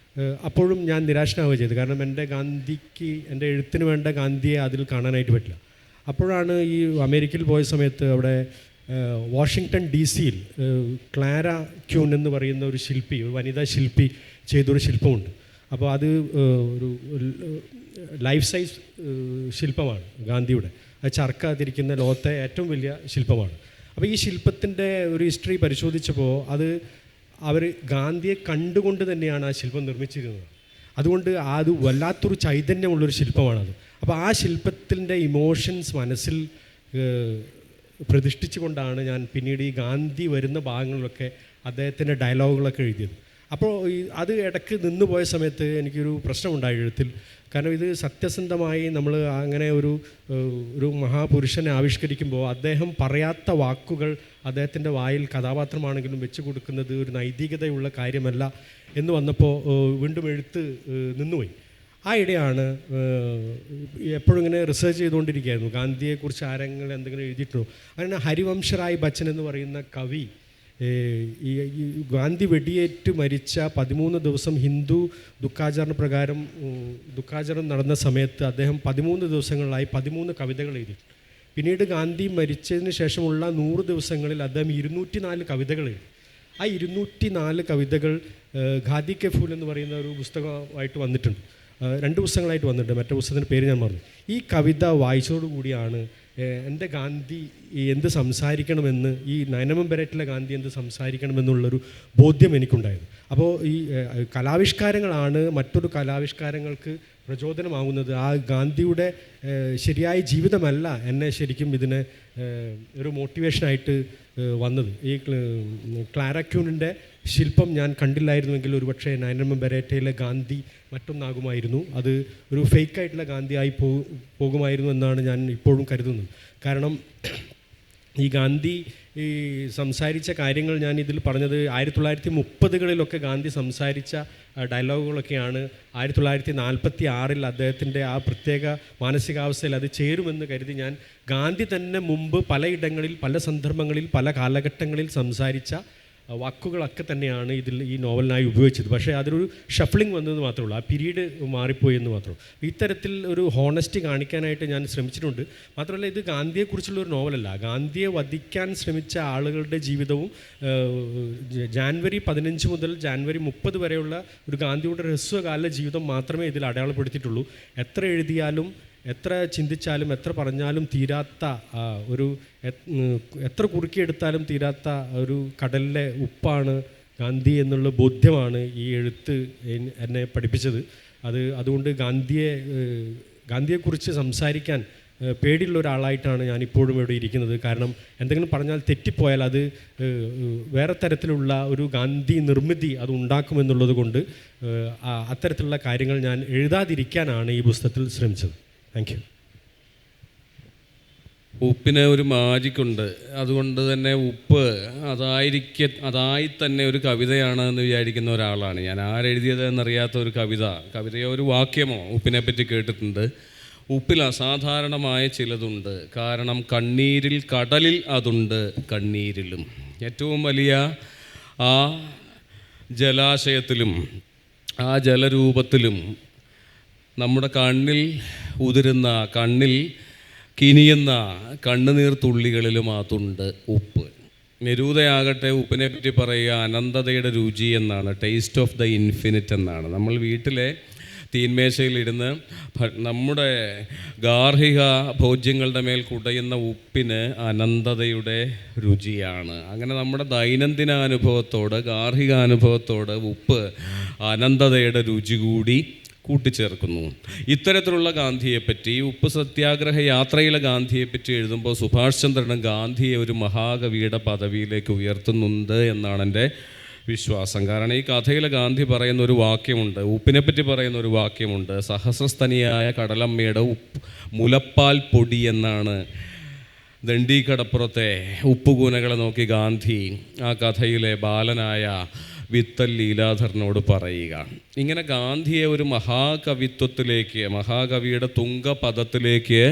S4: അപ്പോഴും ഞാൻ നിരാശനാവുകയും ചെയ്തു. കാരണം എൻ്റെ എഴുത്തിന് വേണ്ട ഗാന്ധിയെ അതിൽ കാണാനായിട്ട് പറ്റില്ല. അപ്പോഴാണ് ഈ അമേരിക്കയിൽ പോയ സമയത്ത് അവിടെ വാഷിങ്ടൺ DC-യിൽ ക്ലാര ക്യൂൻ എന്ന് പറയുന്ന ഒരു ശില്പി, ഒരു വനിതാ ശില്പി ചെയ്തൊരു ശില്പമുണ്ട്. അപ്പോൾ അത് ഒരു ലൈഫ് സൈസ് ശില്പമാണ് ഗാന്ധിയുടെ. അത് ചർക്കാതിരിക്കുന്ന ലോകത്തെ ഏറ്റവും വലിയ ശില്പമാണ്. അപ്പോൾ ഈ ശില്പത്തിൻ്റെ ഒരു ഹിസ്റ്ററി പരിശോധിച്ചപ്പോൾ അവർ ഗാന്ധിയെ കണ്ടുകൊണ്ട് തന്നെയാണ് ആ ശില്പം നിർമ്മിച്ചിരുന്നത്. അതുകൊണ്ട് അത് വല്ലാത്തൊരു ചൈതന്യമുള്ളൊരു ശില്പമാണത്. അപ്പോൾ ആ ശില്പത്തിൻ്റെ ഇമോഷൻസ് മനസ്സിൽ പ്രതിഷ്ഠിച്ചുകൊണ്ടാണ് ഞാൻ പിന്നീട് ഈ ഗാന്ധി വരുന്ന ഭാഗങ്ങളിലൊക്കെ അദ്ദേഹത്തിൻ്റെ ഡയലോഗുകളൊക്കെ എഴുതിയത്. അപ്പോൾ അത് ഇടയ്ക്ക് നിന്നു പോയ സമയത്ത് എനിക്കൊരു പ്രശ്നമുണ്ടായി എഴുത്തിൽ. കാരണം ഇത് സത്യസന്ധമായി നമ്മൾ അങ്ങനെ ഒരു മഹാപുരുഷനെ ആവിഷ്കരിക്കുമ്പോൾ അദ്ദേഹം പറയാത്ത വാക്കുകൾ അദ്ദേഹത്തിൻ്റെ വായിൽ കഥാപാത്രമാണെങ്കിലും വെച്ച് കൊടുക്കുന്നത് ഒരു നൈതികതയുള്ള കാര്യമല്ല എന്ന് വന്നപ്പോൾ വീണ്ടും എഴുത്ത് നിന്നുപോയി. ആ ഇടയാണ് എപ്പോഴും ഇങ്ങനെ റിസർച്ച് ചെയ്തുകൊണ്ടിരിക്കുകയായിരുന്നു ഗാന്ധിയെക്കുറിച്ച് ആരെങ്കിലും എന്തെങ്കിലും എഴുതിയിട്ടുണ്ടോ. അങ്ങനെ ഹരിവംശറായ് ബച്ചൻ എന്ന് പറയുന്ന കവി ഈ ഗാന്ധി വെടിയേറ്റ് മരിച്ച 13 ദിവസം ഹിന്ദു ദുഃഖാചരണ പ്രകാരം ദുഃഖാചരണം നടന്ന സമയത്ത് അദ്ദേഹം 13 ദിവസങ്ങളിലായി 13 കവിതകൾ എഴുതി. പിന്നീട് ഗാന്ധി മരിച്ചതിന് ശേഷമുള്ള 100 ദിവസങ്ങളിൽ അദ്ദേഹം 204 കവിതകൾ എഴുതി. ആ 204 കവിതകൾ ഖാദി കെ ഫൂൽ എന്ന് പറയുന്ന ഒരു പുസ്തകമായിട്ട് വന്നിട്ടുണ്ട്. 2 പുസ്തകങ്ങളായിട്ട് വന്നിട്ടുണ്ട്. മറ്റേ പുസ്തകത്തിൻ്റെ പേര് ഞാൻ മറന്നു. ഈ കവിത വായിച്ചതോടുകൂടിയാണ് എൻ്റെ ഗാന്ധി എന്ത് സംസാരിക്കണമെന്ന്, ഈ നയനമം ബെരറ്റിലെ ഗാന്ധി എന്ത് സംസാരിക്കണമെന്നുള്ളൊരു ബോധ്യം എനിക്കുണ്ടായത്. അപ്പോൾ ഈ കലാവിഷ്കാരങ്ങളാണ് മറ്റൊരു കലാവിഷ്കാരങ്ങൾക്ക് പ്രചോദനമാകുന്നത്. ആ ഗാന്ധിയുടെ ശരിയായ ജീവിതമല്ല എന്നെ ശരിക്കും ഇതിനെ ഒരു മോട്ടിവേഷനായിട്ട് വന്നത്. ഈ ക്ലാരക്യൂണിൻ്റെ ശില്പം ഞാൻ കണ്ടില്ലായിരുന്നുവെങ്കിൽ ഒരുപക്ഷെ നയനമം ബെരേറ്റയിലെ ഗാന്ധി മറ്റൊന്നാകുമായിരുന്നു. അത് ഒരു ഫേക്കായിട്ടുള്ള ഗാന്ധിയായി പോകുമായിരുന്നു എന്നാണ് ഞാൻ ഇപ്പോഴും കരുതുന്നത്. കാരണം ഈ ഗാന്ധി സംസാരിച്ച കാര്യങ്ങൾ ഞാൻ ഇതിൽ പറഞ്ഞത് 1930കളിലൊക്കെ ഗാന്ധി സംസാരിച്ച ഡയലോഗുകളൊക്കെയാണ് 1946 അദ്ദേഹത്തിൻ്റെ ആ പ്രത്യേക മാനസികാവസ്ഥയിൽ അത് ചേരുമെന്ന് കരുതി ഞാൻ ഗാന്ധി തന്നെ മുമ്പ് പലയിടങ്ങളിൽ പല സന്ദർഭങ്ങളിൽ പല കാലഘട്ടങ്ങളിൽ സംസാരിച്ച വാക്കുകളൊക്കെ തന്നെയാണ് ഇതിൽ ഈ നോവലിനായി ഉപയോഗിച്ചത്. പക്ഷേ അതൊരു ഷഫ്ലിംഗ് വന്നത് മാത്രമേ ഉള്ളൂ, ആ പീരീഡ് മാറിപ്പോയി എന്ന് മാത്രമേ ഉള്ളൂ. ഇത്തരത്തിൽ ഒരു ഹോണസ്റ്റി കാണിക്കാനായിട്ട് ഞാൻ ശ്രമിച്ചിട്ടുണ്ട്. മാത്രമല്ല ഇത് ഗാന്ധിയെക്കുറിച്ചുള്ളൊരു നോവലല്ല, ഗാന്ധിയെ വധിക്കാൻ ശ്രമിച്ച ആളുകളുടെ ജീവിതവും ജാനുവരി 15 മുതൽ ജാനുവരി 30 വരെയുള്ള ഒരു ഗാന്ധിയുടെ ഹ്രസ്വകാല ജീവിതം മാത്രമേ ഇതിൽ അടയാളപ്പെടുത്തിയിട്ടുള്ളൂ. എത്ര എഴുതിയാലും എത്ര ചിന്തിച്ചാലും എത്ര പറഞ്ഞാലും തീരാത്ത ഒരു എത്ര കുറുക്കിയെടുത്താലും തീരാത്ത ഒരു കടലിലെ ഉപ്പാണ് ഗാന്ധി എന്നുള്ള ബോധ്യമാണ് ഈ എഴുത്ത് എന്നെ പഠിപ്പിച്ചത്. അതുകൊണ്ട് ഗാന്ധിയെക്കുറിച്ച് സംസാരിക്കാൻ പേടിയുള്ള ഒരാളായിട്ടാണ് ഞാനിപ്പോഴും ഇവിടെ ഇരിക്കുന്നത്. കാരണം എന്തെങ്കിലും പറഞ്ഞാൽ തെറ്റിപ്പോയാൽ അത് വേറെ തരത്തിലുള്ള ഒരു ഗാന്ധി നിർമ്മിതി അത് ഉണ്ടാക്കുമെന്നുള്ളത് കൊണ്ട് അത്തരത്തിലുള്ള കാര്യങ്ങൾ ഞാൻ എഴുതാതിരിക്കാനാണ് ഈ പുസ്തകത്തിൽ ശ്രമിച്ചത്. Thank you.
S1: ഉപ്പിന് ഒരു മാജിക്കുണ്ട്. അതുകൊണ്ട് തന്നെ ഉപ്പ് അതായി തന്നെ ഒരു കവിതയാണ് എന്ന് വിചാരിക്കുന്ന ഒരാളാണ് ഞാൻ. ആരെഴുതിയതെന്നറിയാത്ത ഒരു കവിതയോ ഒരു വാക്യമോ ഉപ്പിനെ പറ്റി കേട്ടിട്ടുണ്ട്. ഉപ്പിൽ അസാധാരണമായ ചിലതുണ്ട്. കാരണം കണ്ണീരിൽ കടലിൽ അതുണ്ട്, കണ്ണീരിലും. ഏറ്റവും വലിയ ആ ജലാശയത്തിലും ആ ജലരൂപത്തിലും നമ്മുടെ കണ്ണിൽ ഉതിരുന്ന, കണ്ണിൽ കിനിയുന്ന കണ്ണുനീർ തുള്ളികളിലും അതുണ്ട് ഉപ്പ്. നെരൂദയാകട്ടെ ഉപ്പിനെ പറ്റി പറയുക അനന്തതയുടെ രുചി എന്നാണ്, ടേസ്റ്റ് ഓഫ് ദ ഇൻഫിനിറ്റ് എന്നാണ്. നമ്മൾ വീട്ടിലെ തീന്മേശയിലിരുന്ന് നമ്മുടെ ഗാർഹിക ഭോജ്യങ്ങളുടെ മേൽ കുടയുന്ന ഉപ്പിന് അനന്തതയുടെ രുചിയാണ്. അങ്ങനെ നമ്മുടെ ദൈനംദിന അനുഭവത്തോട്, ഗാർഹിക അനുഭവത്തോട് ഉപ്പ് അനന്തതയുടെ രുചി കൂടി കൂട്ടിച്ചേർക്കുന്നു. ഇത്തരത്തിലുള്ള ഗാന്ധിയെപ്പറ്റി, ഉപ്പ് സത്യാഗ്രഹ യാത്രയിലെ ഗാന്ധിയെപ്പറ്റി എഴുതുമ്പോൾ സുഭാഷ് ചന്ദ്രൻ ഗാന്ധിയെ ഒരു മഹാകവിയുടെ പദവിയിലേക്ക് ഉയർത്തുന്നുണ്ട് എന്നാണ് എൻ്റെ വിശ്വാസം. കാരണം ഈ കഥയിലെ ഗാന്ധി പറയുന്ന ഒരു വാക്യമുണ്ട്, ഉപ്പിനെപ്പറ്റി പറയുന്ന ഒരു വാക്യമുണ്ട്, സഹസ്രസ്തനിയായ കടലമ്മയുടെ മുലപ്പാൽ പൊടി എന്നാണ് ദണ്ഡീകടപ്പുറത്തെ ഉപ്പുകൂനകളെ നോക്കി ഗാന്ധി ആ കഥയിലെ ബാലനായ വിത്തൽ ലീലാധരനോട് പറയുക. ഇങ്ങനെ ഗാന്ധിയെ ഒരു മഹാകവിത്വത്തിലേക്ക്, മഹാകവിയുടെ തുങ്കപദത്തിലേക്ക്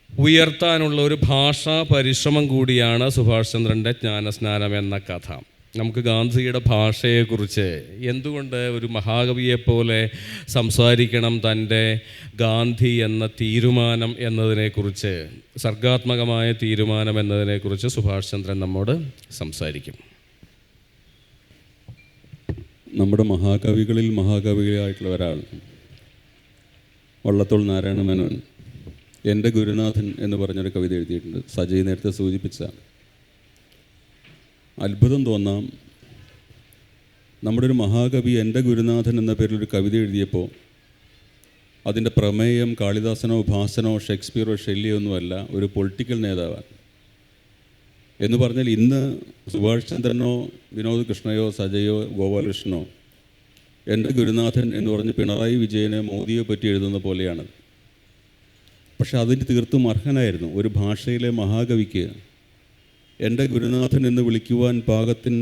S1: ഉയർത്താനുള്ള ഒരു ഭാഷാ പരിശ്രമം കൂടിയാണ് സുഭാഷ് ചന്ദ്രൻ്റെ ജ്ഞാനസ്നാനം എന്ന കഥ. നമുക്ക് ഗാന്ധിയുടെ ഭാഷയെക്കുറിച്ച്, എന്തുകൊണ്ട് ഒരു മഹാകവിയെപ്പോലെ സംസാരിക്കണം തൻ്റെ ഗാന്ധി എന്ന തീരുമാനം എന്നതിനെക്കുറിച്ച്, സർഗാത്മകമായ തീരുമാനം എന്നതിനെക്കുറിച്ച് സുഭാഷ് ചന്ദ്രൻ നമ്മോട് സംസാരിക്കും.
S2: നമ്മുടെ മഹാകവികളിൽ മഹാകവിയായിട്ടുള്ള ഒരാൾ വള്ളത്തോൾ നാരായണ മേനോൻ എൻ്റെ ഗുരുനാഥൻ എന്ന് പറഞ്ഞൊരു കവിത എഴുതിയിട്ടുണ്ട്. സജയ് നേരത്തെ സൂചിപ്പിച്ച അത്ഭുതം തോന്നാം. നമ്മുടെ ഒരു മഹാകവി എൻ്റെ ഗുരുനാഥൻ എന്ന പേരിലൊരു കവിത എഴുതിയപ്പോൾ അതിൻ്റെ പ്രമേയം കാളിദാസനോ ഭാസനോ ഷേക്സ്പിയറോ ഷെല്ലിയോ ഒന്നുമല്ല, ഒരു പൊളിറ്റിക്കൽ നേതാവാണ്. എന്ന് പറഞ്ഞാൽ ഇന്ന് സുഭാഷ് ചന്ദ്രനോ വിനോദ് കൃഷ്ണയോ സജയോ ഗോപാലകൃഷ്ണനോ എൻ്റെ ഗുരുനാഥൻ എന്ന് പറഞ്ഞ് പിണറായി വിജയനെ മോദിയെ പറ്റി എഴുതുന്ന പോലെയാണ്. പക്ഷെ അതിന് തീർത്തും അർഹനായിരുന്നു. ഒരു ഭാഷയിലെ മഹാകവിക്ക് എൻ്റെ ഗുരുനാഥൻ എന്ന് വിളിക്കുവാൻ പാകത്തിന്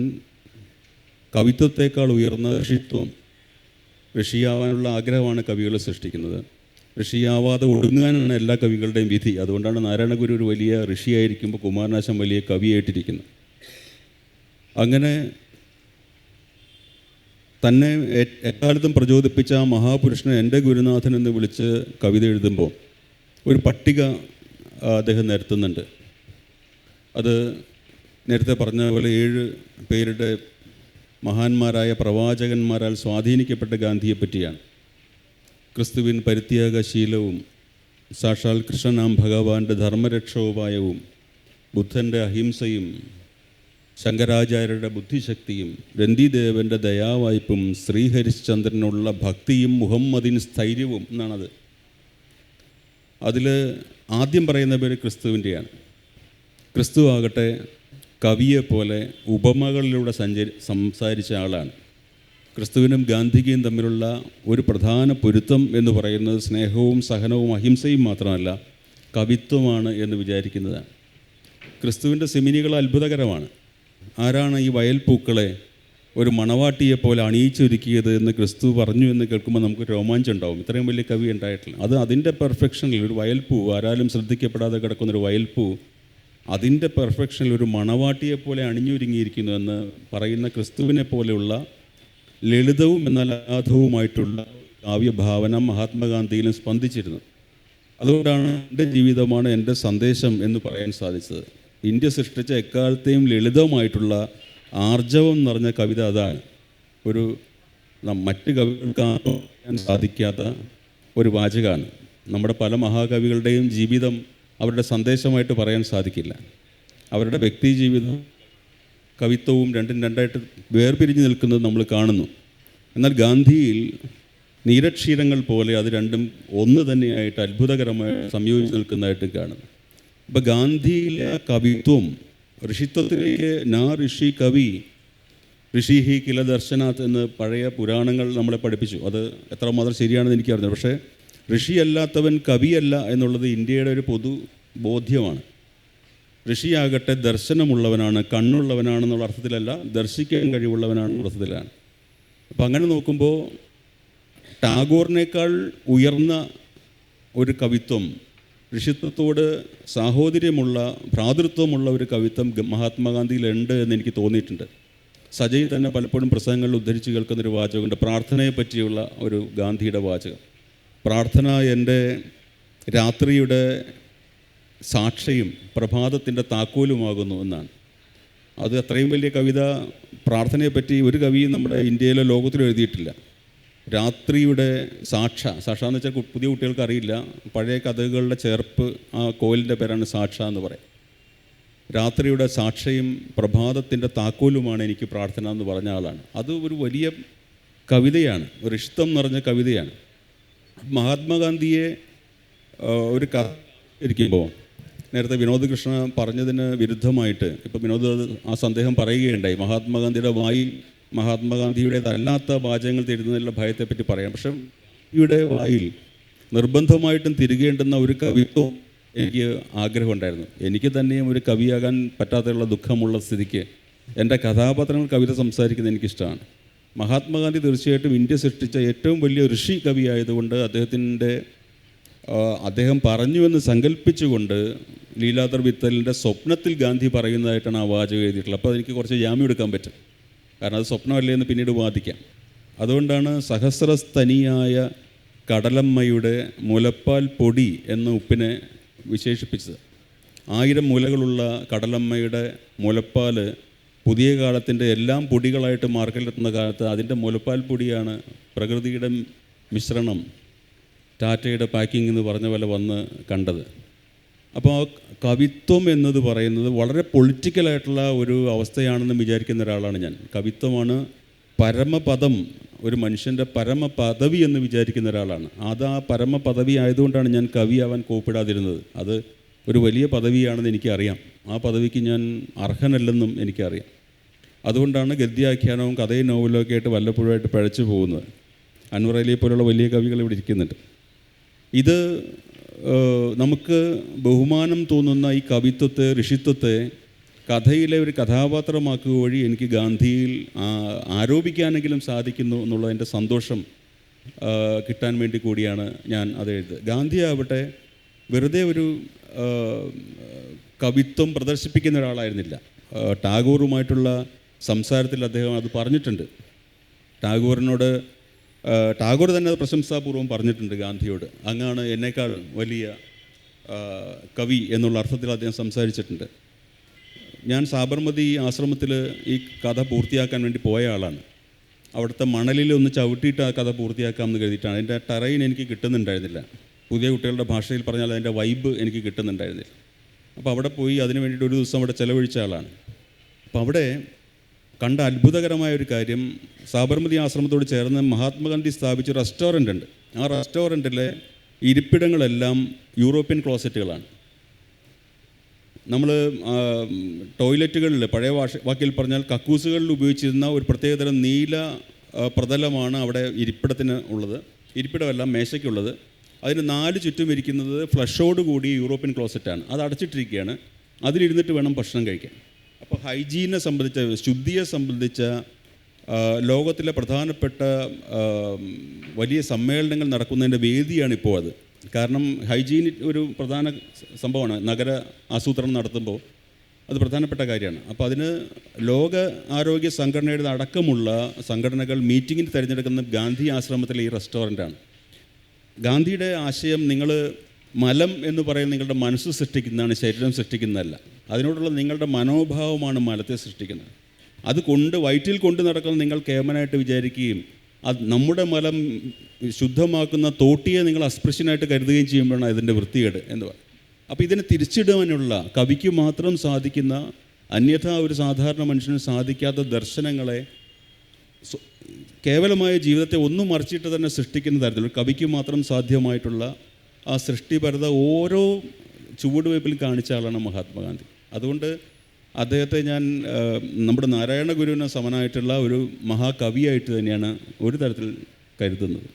S2: കവിത്വത്തേക്കാൾ ഉയർന്ന ഋഷിയാവാനുള്ള ആഗ്രഹമാണ് കവികൾ സൃഷ്ടിക്കുന്നത്. ഋഷിയാവാതെ ഒടുങ്ങാനാണ് എല്ലാ കവികളുടെയും വിധി. അതുകൊണ്ടാണ് നാരായണഗുരു ഒരു വലിയ ഋഷിയായിരിക്കുമ്പോൾ കുമാരനാശൻ വലിയ കവിയായിട്ടിരിക്കുന്നത്. അങ്ങനെ തന്നെ എക്കാലത്തും പ്രചോദിപ്പിച്ച ആ മഹാപുരുഷനെ എൻ്റെ ഗുരുനാഥൻ എന്ന് വിളിച്ച് കവിത എഴുതുമ്പോൾ ഒരു പട്ടിക അദ്ദേഹം നിരത്തുന്നുണ്ട്. അത് നേരത്തെ പറഞ്ഞ പോലെ 7 പേരുടെ മഹാന്മാരായ പ്രവാചകന്മാരാൽ സ്വാധീനിക്കപ്പെട്ട ഗാന്ധിയെ പറ്റിയാണ്. ക്രിസ്തുവിൻ പരിത്യാഗശീലവും സാക്ഷാൽ കൃഷ്ണനാം ഭഗവാന്റെ ധർമ്മരക്ഷോപായവും ബുദ്ധൻ്റെ അഹിംസയും ശങ്കരാചാര്യരുടെ ബുദ്ധിശക്തിയും രന്തിദേവൻ്റെ ദയാവായ്പും ശ്രീഹരിശ്ചന്ദ്രനുള്ള ഭക്തിയും മുഹമ്മദിന് സ്ഥൈര്യവും എന്നാണത്. അതിൽ ആദ്യം പറയുന്ന പേര് ക്രിസ്തുവിൻ്റെയാണ്. ക്രിസ്തു ആകട്ടെ കവിയെപ്പോലെ ഉപമകളിലൂടെ സംസാരിച്ച ആളാണ്. ക്രിസ്തുവിനും ഗാന്ധിജിയും തമ്മിലുള്ള ഒരു പ്രധാന പൊരുത്തം എന്ന് പറയുന്നത് സ്നേഹവും സഹനവും അഹിംസയും മാത്രമല്ല, കവിത്വമാണ് എന്ന് വിചാരിക്കുന്നതാണ്. ക്രിസ്തുവിൻ്റെ സെമിനികൾ അത്ഭുതകരമാണ്. ആരാണ് ഈ വയൽപ്പൂക്കളെ ഒരു മണവാട്ടിയെപ്പോലെ അണിയിച്ചൊരുക്കിയത് എന്ന് ക്രിസ്തു പറഞ്ഞു എന്ന് കേൾക്കുമ്പോൾ നമുക്ക് രോമാഞ്ചം ഉണ്ടാവും. ഇത്രയും വലിയ കവി ഉണ്ടായിട്ടില്ല. അത് അതിൻ്റെ പെർഫെക്ഷനിൽ ഒരു വയൽപ്പൂ, ആരാലും ശ്രദ്ധിക്കപ്പെടാതെ കിടക്കുന്നൊരു വയൽപ്പൂ, അതിൻ്റെ പെർഫെക്ഷനിൽ ഒരു മണവാട്ടിയെപ്പോലെ അണിഞ്ഞൊരുങ്ങിയിരിക്കുന്നു എന്ന് പറയുന്ന ക്രിസ്തുവിനെ പോലെയുള്ള ലളിതവും എന്നാൽ അഗാധവുമായിട്ടുള്ള കാവ്യഭാവന മഹാത്മാഗാന്ധിയിലും സ്പന്ദിച്ചിരുന്നു. അതുകൊണ്ടാണ് എൻ്റെ ജീവിതമാണ് എൻ്റെ സന്ദേശം എന്ന് പറയാൻ സാധിച്ചത്. ഇന്ത്യ സൃഷ്ടിച്ച എക്കാലത്തെയും ലളിതമായിട്ടുള്ള ആർജവം നിറഞ്ഞ കവിത അതാണ്. ഒരു മറ്റ് കവികൾക്ക് പറയാൻ സാധിക്കാത്ത ഒരു വാചകമാണ്. നമ്മുടെ പല മഹാകവികളുടെയും ജീവിതം അവരുടെ സന്ദേശമായിട്ട് പറയാൻ സാധിക്കില്ല. അവരുടെ വ്യക്തി ജീവിതം കവിത്വവും രണ്ടായിട്ട് വേർപിരിഞ്ഞ് നിൽക്കുന്നത് നമ്മൾ കാണുന്നു. എന്നാൽ ഗാന്ധിയിൽ നീരക്ഷീരങ്ങൾ പോലെ അത് രണ്ടും ഒന്ന് തന്നെയായിട്ട് അത്ഭുതകരമായി സംയോജിച്ച് നിൽക്കുന്നതായിട്ട് കാണുന്നു. ഇപ്പോൾ ഗാന്ധിയിലെ കവിത്വം ഋഷിത്വത്തിലേക്ക് ഋഷി കവി ഋഷിഹി കില ദർശനാഥ് എന്ന് പഴയ പുരാണങ്ങൾ നമ്മളെ പഠിപ്പിച്ചു. അത് എത്രമാത്രം ശരിയാണെന്ന് എനിക്കറിഞ്ഞു. പക്ഷേ ഋഷിയല്ലാത്തവൻ കവിയല്ല എന്നുള്ളത് ഇന്ത്യയുടെ ഒരു പൊതു ബോധ്യമാണ്. ഋഷിയാകട്ടെ ദർശനമുള്ളവനാണ്, കണ്ണുള്ളവനാണെന്നുള്ള അർത്ഥത്തിലല്ല, ദർശിക്കാൻ കഴിവുള്ളവനാണെന്നുള്ള അർത്ഥത്തിലാണ്. അപ്പം അങ്ങനെ നോക്കുമ്പോൾ ടാഗോറിനേക്കാൾ ഉയർന്ന ഒരു കവിത്വം, ഋഷിത്വത്തോട് സാഹോദര്യമുള്ള ഭ്രാതൃത്വമുള്ള ഒരു കവിത്വം മഹാത്മാഗാന്ധിയിലുണ്ട് എന്ന് എനിക്ക് തോന്നിയിട്ടുണ്ട്. സജയ് തന്നെ പലപ്പോഴും പ്രസംഗങ്ങളിൽ ഉദ്ധരിച്ച് കേൾക്കുന്നൊരു വാചകമുണ്ട്, പ്രാർത്ഥനയെ പറ്റിയുള്ള ഒരു ഗാന്ധിയുടെ വാചകം. പ്രാർത്ഥന എൻ്റെ രാത്രിയുടെ സാക്ഷിയും പ്രഭാതത്തിൻ്റെ താക്കോലുമാകുന്നു എന്നാണ്. അത് അത്രയും വലിയ കവിത പ്രാർത്ഥനയെപ്പറ്റി ഒരു കവിയും നമ്മുടെ ഇന്ത്യയിലോ ലോകത്തിലോ എഴുതിയിട്ടില്ല. രാത്രിയുടെ സാക്ഷ എന്ന് വെച്ചാൽ പുതിയ കുട്ടികൾക്ക് അറിയില്ല, പഴയ കഥകളുടെ ചേർപ്പ് ആ കോയിലിൻ്റെ പേരാണ് സാക്ഷ എന്ന് പറയും. രാത്രിയുടെ സാക്ഷയും പ്രഭാതത്തിൻ്റെ താക്കോലുമാണ് എനിക്ക് പ്രാർത്ഥന എന്ന് പറഞ്ഞ ആളാണ്. അത് ഒരു വലിയ കവിതയാണ്, ഒരു ഇഷ്ടം നിറഞ്ഞ കവിതയാണ്. മഹാത്മാഗാന്ധിയെ ഒരു കഥ ഇരിക്കുമ്പോൾ നേരത്തെ വിനോദ് കൃഷ്ണ പറഞ്ഞതിന് വിരുദ്ധമായിട്ട് ഇപ്പോൾ വിനോദ് ആ സന്ദേഹം പറയുകയുണ്ടായി, മഹാത്മാഗാന്ധിയുടെ വായിൽ മഹാത്മാഗാന്ധിയുടേതല്ലാത്ത വാചകങ്ങൾ തരുന്നതിലുള്ള ഭയത്തെപ്പറ്റി പറയാം. പക്ഷെ ഇവിടെ വായിൽ നിർബന്ധമായിട്ടും തിരികേണ്ടുന്ന ഒരു കവിത്വം എനിക്ക് ആഗ്രഹമുണ്ടായിരുന്നു. എനിക്ക് തന്നെയും ഒരു കവിയാകാൻ പറ്റാത്തുള്ള ദുഃഖമുള്ള സ്ഥിതിക്ക് എൻ്റെ കഥാപാത്രങ്ങൾ കവിത സംസാരിക്കുന്നത് എനിക്കിഷ്ടമാണ്. മഹാത്മാഗാന്ധി തീർച്ചയായിട്ടും ഇന്ത്യ സൃഷ്ടിച്ച ഏറ്റവും വലിയ ഋഷി കവിയായതുകൊണ്ട് അദ്ദേഹം പറഞ്ഞുവെന്ന് സങ്കല്പിച്ചുകൊണ്ട് ലീലാധർ വിത്തലിൻ്റെ സ്വപ്നത്തിൽ ഗാന്ധി പറയുന്നതായിട്ടാണ് ആ വാചകം എഴുതിയിട്ടുള്ളത്. അപ്പോൾ എനിക്ക് കുറച്ച് ജാമ്യം എടുക്കാൻ പറ്റും, കാരണം അത് സ്വപ്നമല്ലേ എന്ന് പിന്നീട് വാദിക്കാം. അതുകൊണ്ടാണ് സഹസ്രസ്തനിയായ കടലമ്മയുടെ മുലപ്പാൽ പൊടി എന്ന ഉപ്പിനെ വിശേഷിപ്പിച്ചത്. 1000 മുലകളുള്ള കടലമ്മയുടെ മുലപ്പാൽ പുതിയ കാലത്തിൻ്റെ എല്ലാം പൊടികളായിട്ട് മാർക്കറ്റിലെത്തുന്ന കാലത്ത് അതിൻ്റെ മുലപ്പാൽ പൊടിയാണ് പ്രകൃതിയുടെ മിശ്രണം, ടാറ്റയുടെ പാക്കിംഗ് എന്ന് പറഞ്ഞ പോലെ വന്ന് കണ്ടത്. അപ്പോൾ കവിത്വം എന്നത് പറയുന്നത് വളരെ പൊളിറ്റിക്കലായിട്ടുള്ള ഒരു അവസ്ഥയാണെന്ന് വിചാരിക്കുന്ന ഒരാളാണ് ഞാൻ. കവിത്വമാണ് പരമപദം, ഒരു മനുഷ്യൻ്റെ പരമപദവി എന്ന് വിചാരിക്കുന്ന ഒരാളാണ്. അത് ആ പരമപദവി ആയതുകൊണ്ടാണ് ഞാൻ കവിയാവാൻ കോപ്പിടാതിരുന്നത്. അത് ഒരു വലിയ പദവിയാണെന്ന് എനിക്കറിയാം. ആ പദവിക്ക് ഞാൻ അർഹനല്ലെന്നും എനിക്കറിയാം. അതുകൊണ്ടാണ് ഗദ്യാഖ്യാനവും കഥയും നോവലും ഒക്കെ ആയിട്ട് വല്ലപ്പോഴുമായിട്ട് പഴച്ചു പോകുന്നത്. അൻവർ അലിയെ പോലുള്ള വലിയ കവികൾ ഇവിടെ ഇരിക്കുന്നുണ്ട്. ഇത് നമുക്ക് ബഹുമാനം തോന്നുന്ന ഈ കവിത്വത്തെ, ഋഷിത്വത്തെ കഥയിലെ ഒരു കഥാപാത്രമാക്കുക വഴി എനിക്ക് ഗാന്ധിയിൽ ആരോപിക്കാനെങ്കിലും സാധിക്കുന്നു എന്നുള്ളതിൻ്റെ സന്തോഷം കിട്ടാൻ വേണ്ടി കൂടിയാണ് ഞാൻ അത് എഴുതുന്നത്. ഗാന്ധി ആവട്ടെ വെറുതെ ഒരു കവിത്വം പ്രദർശിപ്പിക്കുന്ന ഒരാളായിരുന്നില്ല. ടാഗോറുമായിട്ടുള്ള സംസാരത്തിൽ അദ്ദേഹം അത് പറഞ്ഞിട്ടുണ്ട്. ടാഗോർ തന്നെ അത് പ്രശംസാപൂർവ്വം പറഞ്ഞിട്ടുണ്ട് ഗാന്ധിയോട്. അങ്ങാണ് എന്നേക്കാൾ വലിയ കവി എന്നുള്ള അർത്ഥത്തിൽ അദ്ദേഹം സംസാരിച്ചിട്ടുണ്ട്. ഞാൻ സാബർമതി ആശ്രമത്തിൽ ഈ കഥ പൂർത്തിയാക്കാൻ വേണ്ടി പോയ ആളാണ്. അവിടുത്തെ മണലിൽ ഒന്ന് ചവിട്ടിയിട്ട് ആ കഥ പൂർത്തിയാക്കാമെന്ന് കരുതിയിട്ടാണ്. അതിൻ്റെ ടറൈൻ എനിക്ക് കിട്ടുന്നുണ്ടായിരുന്നില്ല. പുതിയ കുട്ടികളുടെ ഭാഷയിൽ പറഞ്ഞാൽ അതിൻ്റെ വൈബ് എനിക്ക് കിട്ടുന്നുണ്ടായിരുന്നില്ല. അപ്പോൾ അവിടെ പോയി അതിന് വേണ്ടിയിട്ട് ഒരു ദിവസം അവിടെ ചിലവഴിച്ച ആളാണ്. അപ്പോൾ അവിടെ കണ്ട അത്ഭുതകരമായ ഒരു കാര്യം, സാബർമതി ആശ്രമത്തോട് ചേർന്ന് മഹാത്മാഗാന്ധി സ്ഥാപിച്ച റെസ്റ്റോറൻ്റ് ഉണ്ട്. ആ റെസ്റ്റോറൻറ്റിലെ ഇരിപ്പിടങ്ങളെല്ലാം യൂറോപ്യൻ ക്ലോസറ്റുകളാണ്. നമ്മൾ ടോയ്ലറ്റുകളിൽ പഴയ വാക്കിൽ പറഞ്ഞാൽ കക്കൂസുകളിൽ ഉപയോഗിച്ചിരുന്ന ഒരു പ്രത്യേകതരം നീല പ്രതലമാണ് അവിടെ ഇരിപ്പിടത്തിന് ഉള്ളത്. ഇരിപ്പിടമെല്ലാം മേശയ്ക്കുള്ളത്. അതിന് 4 ചുറ്റും ഇരിക്കുന്നത് ഫ്ലഷോട് കൂടി യൂറോപ്യൻ ക്ലോസറ്റാണ്. അത് അടച്ചിട്ടിരിക്കുകയാണ്. അതിലിരുന്നിട്ട് വേണം ഭക്ഷണം കഴിക്കാൻ. അപ്പോൾ ഹൈജീനെ സംബന്ധിച്ച, ശുദ്ധിയെ സംബന്ധിച്ച ലോകത്തിലെ പ്രധാനപ്പെട്ട വലിയ സമ്മേളനങ്ങൾ നടക്കുന്നതിൻ്റെ വേദിയാണ് ഇപ്പോൾ അത്. കാരണം ഹൈജീൻ ഒരു പ്രധാന സംഭവമാണ്. നഗര ആസൂത്രണം നടത്തുമ്പോൾ അത് പ്രധാനപ്പെട്ട കാര്യമാണ്. അപ്പോൾ അതിന് ലോക ആരോഗ്യ സംഘടനയുടെ അടക്കമുള്ള സംഘടനകൾ മീറ്റിങ്ങിന് തിരഞ്ഞെടുക്കുന്ന ഗാന്ധി ആശ്രമത്തിലെ ഈ റെസ്റ്റോറൻ്റാണ്. ഗാന്ധിയുടെ ആശയം, നിങ്ങൾ മലം എന്ന് പറയുന്നത് നിങ്ങളുടെ മനസ്സ് സൃഷ്ടിക്കുന്നതാണ്, ശരീരം സൃഷ്ടിക്കുന്നതല്ല. അതിനോടുള്ള നിങ്ങളുടെ മനോഭാവമാണ് മലത്തെ സൃഷ്ടിക്കുന്നത്. അത് വയറ്റിൽ കൊണ്ട് നടക്കുന്ന നിങ്ങൾ കേമനായിട്ട് വിചാരിക്കുകയും അത് നമ്മുടെ മലം ശുദ്ധമാക്കുന്ന തോട്ടിയെ നിങ്ങൾ അസ്പൃശ്യനായിട്ട് കരുതുകയും ചെയ്യുമ്പോഴാണ് ഇതിൻ്റെ വൃത്തികേട് എന്ന് പറയും. അപ്പോൾ ഇതിനെ തിരിച്ചിടുവാനുള്ള കവിക്ക് മാത്രം സാധിക്കുന്ന, അന്യഥാ ഒരു സാധാരണ മനുഷ്യന് സാധിക്കാത്ത ദർശനങ്ങളെ കേവലമായ ജീവിതത്തെ ഒന്നും മറിച്ചിട്ട് തന്നെ സൃഷ്ടിക്കുന്ന തരത്തിൽ കവിക്ക് മാത്രം സാധ്യമായിട്ടുള്ള ആ സൃഷ്ടിപരത ഓരോ ചുവടുവയ്പിലും കാണിച്ച ആളാണ് മഹാത്മാഗാന്ധി. അതുകൊണ്ട് അദ്ദേഹത്തെ ഞാൻ നമ്മുടെ നാരായണ ഗുരുവിന് സമനായിട്ടുള്ള ഒരു മഹാകവിയായിട്ട് തന്നെയാണ് ഒരു തരത്തിൽ കരുതുന്നത്.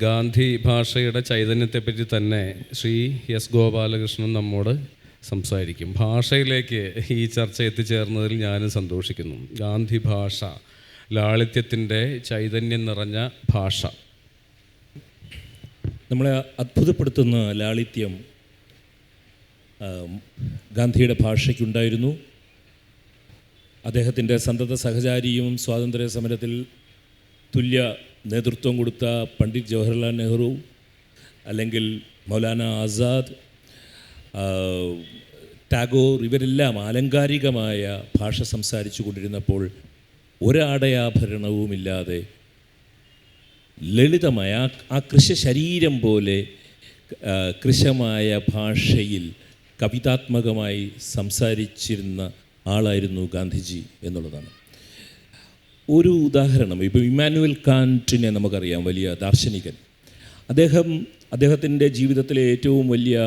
S1: ഗാന്ധി ഭാഷയുടെ ചൈതന്യത്തെപ്പറ്റി തന്നെ ശ്രീ എസ് ഗോപാലകൃഷ്ണൻ നമ്മോട് സംസാരിക്കും. ഭാഷയിലേക്ക് ഈ ചർച്ച എത്തിച്ചേർന്നതിൽ ഞാനും സന്തോഷിക്കുന്നു. ഗാന്ധി ഭാഷ, ലാളിത്യത്തിൻ്റെ ചൈതന്യം നിറഞ്ഞ ഭാഷ.
S3: നമ്മളെ അത്ഭുതപ്പെടുത്തുന്ന ലാളിത്യം ഗാന്ധിയുടെ ഭാഷയ്ക്കുണ്ടായിരുന്നു. അദ്ദേഹത്തിൻ്റെ സന്തത സഹചാരിയും സ്വാതന്ത്ര്യ സമരത്തിൽ തുല്യ നേതൃത്വം കൊടുത്ത പണ്ഡിറ്റ് ജവഹർലാൽ നെഹ്റു, അല്ലെങ്കിൽ മൗലാന ആസാദ്, ടാഗോർ, ഇവരെല്ലാം ആലങ്കാരികമായ ഭാഷ സംസാരിച്ചു കൊണ്ടിരുന്നപ്പോൾ ഒരാടയാഭരണവുമില്ലാതെ ലളിതമായ ആ കൃശശരീരം പോലെ കൃശമായ ഭാഷയിൽ കവിതാത്മകമായി സംസാരിച്ചിരുന്ന ആളായിരുന്നു ഗാന്ധിജി എന്നുള്ളതാണ്. ഒരു ഉദാഹരണം, ഇപ്പോൾ ഇമ്മാനുവൽ കാന്റിനെ നമുക്കറിയാം, വലിയ ദാർശനികൻ. അദ്ദേഹത്തിൻ്റെ ജീവിതത്തിലെ ഏറ്റവും വലിയ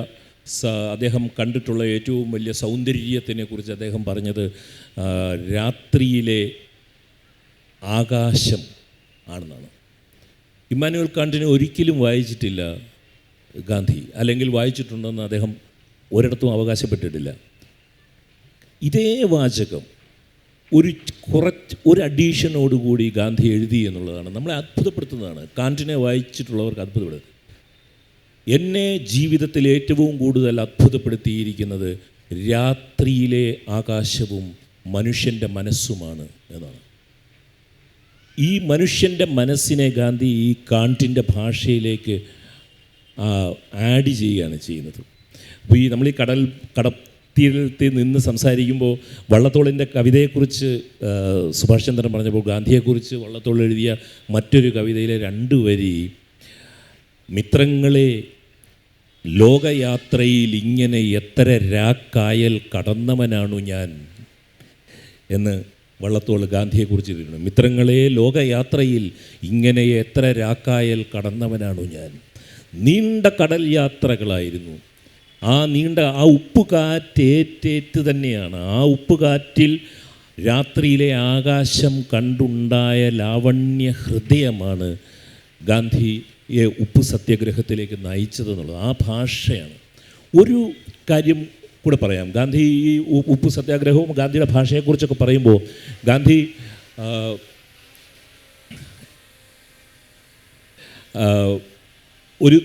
S3: അദ്ദേഹം കണ്ടിട്ടുള്ള ഏറ്റവും വലിയ സൗന്ദര്യത്തിനെക്കുറിച്ച് അദ്ദേഹം പറഞ്ഞത് രാത്രിയിലെ ആകാശം ആണെന്നാണ്. ഇമ്മാനുവൽ കാന്റിനെ ഒരിക്കലും വായിച്ചിട്ടില്ല ഗാന്ധി, അല്ലെങ്കിൽ വായിച്ചിട്ടുണ്ടെന്ന് അദ്ദേഹം ഒരിടത്തും അവകാശപ്പെട്ടിട്ടില്ല. ഇതേ വാചകം ഒരു അഡീഷനോടുകൂടി ഗാന്ധി എഴുതി എന്നുള്ളതാണ് നമ്മളെ അത്ഭുതപ്പെടുത്തുന്നതാണ്. കാന്റിനെ വായിച്ചിട്ടുള്ളവർക്ക് അത്ഭുതപ്പെടുന്നത്. എന്നെ ജീവിതത്തിൽ ഏറ്റവും കൂടുതൽ അത്ഭുതപ്പെടുത്തിയിരിക്കുന്നത് രാത്രിയിലെ ആകാശവും മനുഷ്യൻ്റെ മനസ്സുമാണ് എന്നാണ്. ഈ മനുഷ്യൻ്റെ മനസ്സിനെ ഗാന്ധി ഈ കാന്റിൻ്റെ ഭാഷയിലേക്ക് ആഡ് ചെയ്യുകയാണ് ചെയ്യുന്നത്. അപ്പോൾ നമ്മൾ ഈ കടത്തീരത്തിൽ നിന്ന് സംസാരിക്കുമ്പോൾ വള്ളത്തോളിൻ്റെ കവിതയെക്കുറിച്ച് സുഭാഷ് ചന്ദ്രൻ പറഞ്ഞപ്പോൾ ഗാന്ധിയെക്കുറിച്ച് വള്ളത്തോൾ എഴുതിയ മറ്റൊരു കവിതയിലെ 2 വരി, മിത്രങ്ങളെ ലോകയാത്രയിൽ ഇങ്ങനെ എത്ര രാക്കായൽ കടന്നവനാണു ഞാൻ എന്ന് വള്ളത്തോൾ ഗാന്ധിയെക്കുറിച്ച് എഴുതുന്നു. മിത്രങ്ങളെ ലോകയാത്രയിൽ ഇങ്ങനെ എത്ര രാക്കായൽ കടന്നവനാണു ഞാൻ. നീണ്ട കടൽ യാത്രകളായിരുന്നു. ആ നീണ്ട ആ ഉപ്പുകാറ്റേറ്റേറ്റ് തന്നെയാണ്, ആ ഉപ്പുകാറ്റിൽ രാത്രിയിലെ ആകാശം കണ്ടുണ്ടായ ലാവണ്യ ഹൃദയമാണ് ഗാന്ധിയെ ഉപ്പു സത്യാഗ്രഹത്തിലേക്ക് നയിച്ചതെന്നുള്ളത്. ആ ഭാഷയാണ്. ഒരു കാര്യം കൂടെ പറയാം. ഗാന്ധി ഈ ഉപ്പു സത്യാഗ്രഹവും ഗാന്ധിയുടെ ഭാഷയെക്കുറിച്ചൊക്കെ പറയുമ്പോൾ ഗാന്ധി ഒരു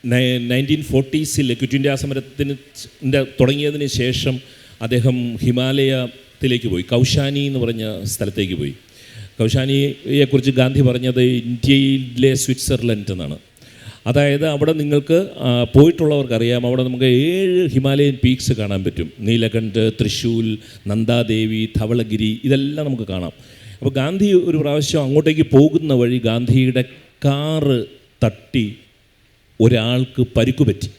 S3: 1940s ക്വിറ്റ് ഇന്ത്യ സമരത്തിന് തുടങ്ങിയതിന് ശേഷം അദ്ദേഹം ഹിമാലയത്തിലേക്ക് പോയി, കൗശാനി എന്ന് പറഞ്ഞ സ്ഥലത്തേക്ക് പോയി. കൗശാനിയെക്കുറിച്ച് ഗാന്ധി പറഞ്ഞത് ഇന്ത്യയിലെ സ്വിറ്റ്സർലൻഡ് എന്നാണ്. അതായത് അവിടെ നിങ്ങൾക്ക് പോയിട്ടുള്ളവർക്കറിയാം, അവിടെ നമുക്ക് 7 ഹിമാലയൻ പീക്സ് കാണാൻ പറ്റും. നീലകണ്ഠ്, തൃശ്ശൂൽ, നന്ദാദേവി, ധവളഗിരി, ഇതെല്ലാം നമുക്ക് കാണാം. അപ്പോൾ ഗാന്ധി ഒരു പ്രാവശ്യം അങ്ങോട്ടേക്ക് പോകുന്ന വഴി ഗാന്ധിയുടെ കാറ് തട്ടി ഒരാൾക്ക് പരിക്കുപറ്റി.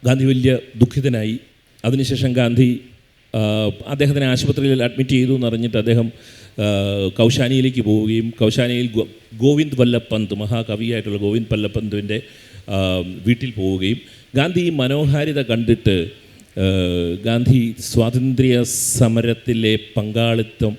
S3: ഗാന്ധി വലിയ ദുഃഖിതനായി. അതിനുശേഷം ഗാന്ധി അദ്ദേഹത്തിനെ ആശുപത്രിയിൽ അഡ്മിറ്റ് ചെയ്തു എന്നറിഞ്ഞിട്ട് അദ്ദേഹം കൗശാനിയിലേക്ക് പോവുകയും കൗശാനിയിൽ ഗോവിന്ദ് വല്ലഭ് പന്ത്, മഹാകവിയായിട്ടുള്ള ഗോവിന്ദ് വല്ലഭ് പന്തിൻ്റെ വീട്ടിൽ പോവുകയും ഗാന്ധി ഈ മനോഹാരിത കണ്ടിട്ട് ഗാന്ധി സ്വാതന്ത്ര്യ സമരത്തിലെ പങ്കാളിത്തം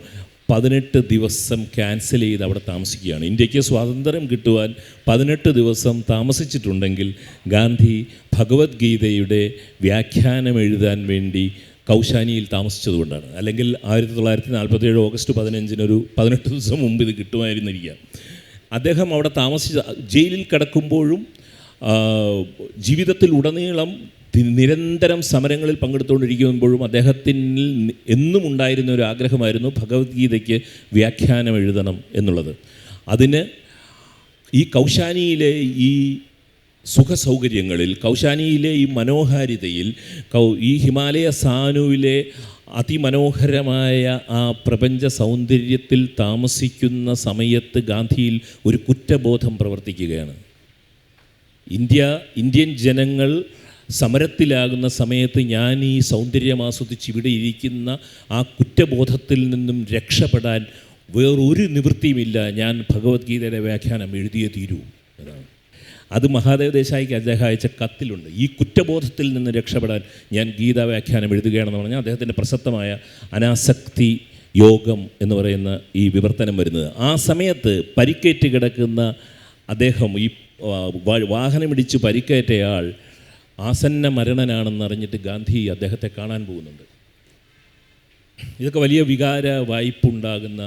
S3: 18 ദിവസം ക്യാൻസൽ ചെയ്ത് അവിടെ താമസിക്കുകയാണ്. ഇന്ത്യക്ക് സ്വാതന്ത്ര്യം കിട്ടുവാൻ 18 ദിവസം താമസിച്ചിട്ടുണ്ടെങ്കിൽ ഗാന്ധി ഭഗവത്ഗീതയുടെ വ്യാഖ്യാനം എഴുതാൻ വേണ്ടി കൗശാനിയിൽ താമസിച്ചതുകൊണ്ടാണ്. അല്ലെങ്കിൽ 1947 ഓഗസ്റ്റ് 15 ഒരു 18 ദിവസം മുമ്പ് ഇത് കിട്ടുമായിരുന്നിരിക്കാം. അദ്ദേഹം അവിടെ താമസിച്ച ജയിലിൽ കിടക്കുമ്പോഴും ജീവിതത്തിൽ ഉടനീളം നിരന്തരം സമരങ്ങളിൽ പങ്കെടുത്തുകൊണ്ടിരിക്കുമ്പോഴും അദ്ദേഹത്തിൽ എന്നും ഉണ്ടായിരുന്ന ഒരു ആഗ്രഹമായിരുന്നു ഭഗവത്ഗീതയ്ക്ക് വ്യാഖ്യാനം എഴുതണം എന്നുള്ളത്. അതിന് ഈ കൗശാനിയിലെ ഈ സുഖസൗകര്യങ്ങളിൽ, കൗശാനിയിലെ ഈ മനോഹാരിതയിൽ, ഈ ഹിമാലയ സാനുവിലെ അതിമനോഹരമായ ആ പ്രപഞ്ച സൗന്ദര്യത്തിൽ താമസിക്കുന്ന സമയത്ത് ഗാന്ധിയിൽ ഒരു കുറ്റബോധം പ്രവർത്തിക്കുകയാണ്. ഇന്ത്യൻ ജനങ്ങൾ സമരത്തിലാകുന്ന സമയത്ത് ഞാൻ ഈ സൗന്ദര്യം ആസ്വദിച്ച് ഇവിടെ ഇരിക്കുന്ന ആ കുറ്റബോധത്തിൽ നിന്നും രക്ഷപ്പെടാൻ വേറൊരു നിവൃത്തിയുമില്ല, ഞാൻ ഭഗവത്ഗീതയുടെ വ്യാഖ്യാനം എഴുതിയേ തീരൂ എന്നാണ്. അത് മഹാദേവ് ദേശായിക്ക് അദ്ദേഹം അയച്ച കത്തിലുണ്ട്. ഈ കുറ്റബോധത്തിൽ നിന്ന് രക്ഷപ്പെടാൻ ഞാൻ ഗീതാ വ്യാഖ്യാനം എഴുതുകയാണെന്ന് പറഞ്ഞാൽ അദ്ദേഹത്തിൻ്റെ പ്രസക്തമായ അനാസക്തി യോഗം എന്ന് പറയുന്ന ഈ വിവർത്തനം വരുന്നത്. ആ സമയത്ത് പരിക്കേറ്റ് കിടക്കുന്ന അദ്ദേഹം, ഈ വാഹനമിടിച്ച് പരിക്കേറ്റയാൾ ആസന്ന മരണനാണെന്നറിഞ്ഞിട്ട് ഗാന്ധി അദ്ദേഹത്തെ കാണാൻ പോകുന്നുണ്ട്. ഇതൊക്കെ വലിയ വികാര വായ്പുണ്ടാകുന്ന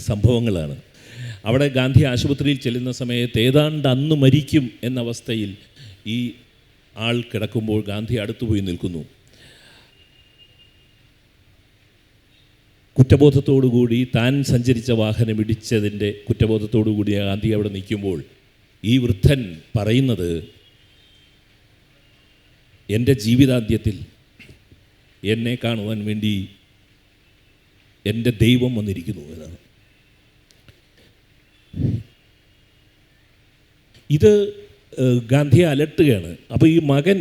S3: സംഭവങ്ങളാണ്. അവിടെ ഗാന്ധി ആശുപത്രിയിൽ ചെല്ലുന്ന സമയത്ത് ഏതാണ്ട് അന്ന് മരിക്കും എന്ന അവസ്ഥയിൽ ഈ ആൾ കിടക്കുമ്പോൾ ഗാന്ധി അടുത്തുപോയി നിൽക്കുന്നു. കുറ്റബോധത്തോടുകൂടി, താൻ സഞ്ചരിച്ച വാഹനം ഇടിച്ചതിൻ്റെ കുറ്റബോധത്തോടുകൂടി ഗാന്ധി അവിടെ നിൽക്കുമ്പോൾ ഈ വൃദ്ധൻ പറയുന്നത്, എൻ്റെ ജീവിതാന്ത്യത്തിൽ എന്നെ കാണുവാൻ വേണ്ടി എൻ്റെ ദൈവം വന്നിരിക്കുന്നു എന്നാണ്. ഇത് ഗാന്ധിയെ അലട്ടുകയാണ്. അപ്പോൾ ഈ മകൻ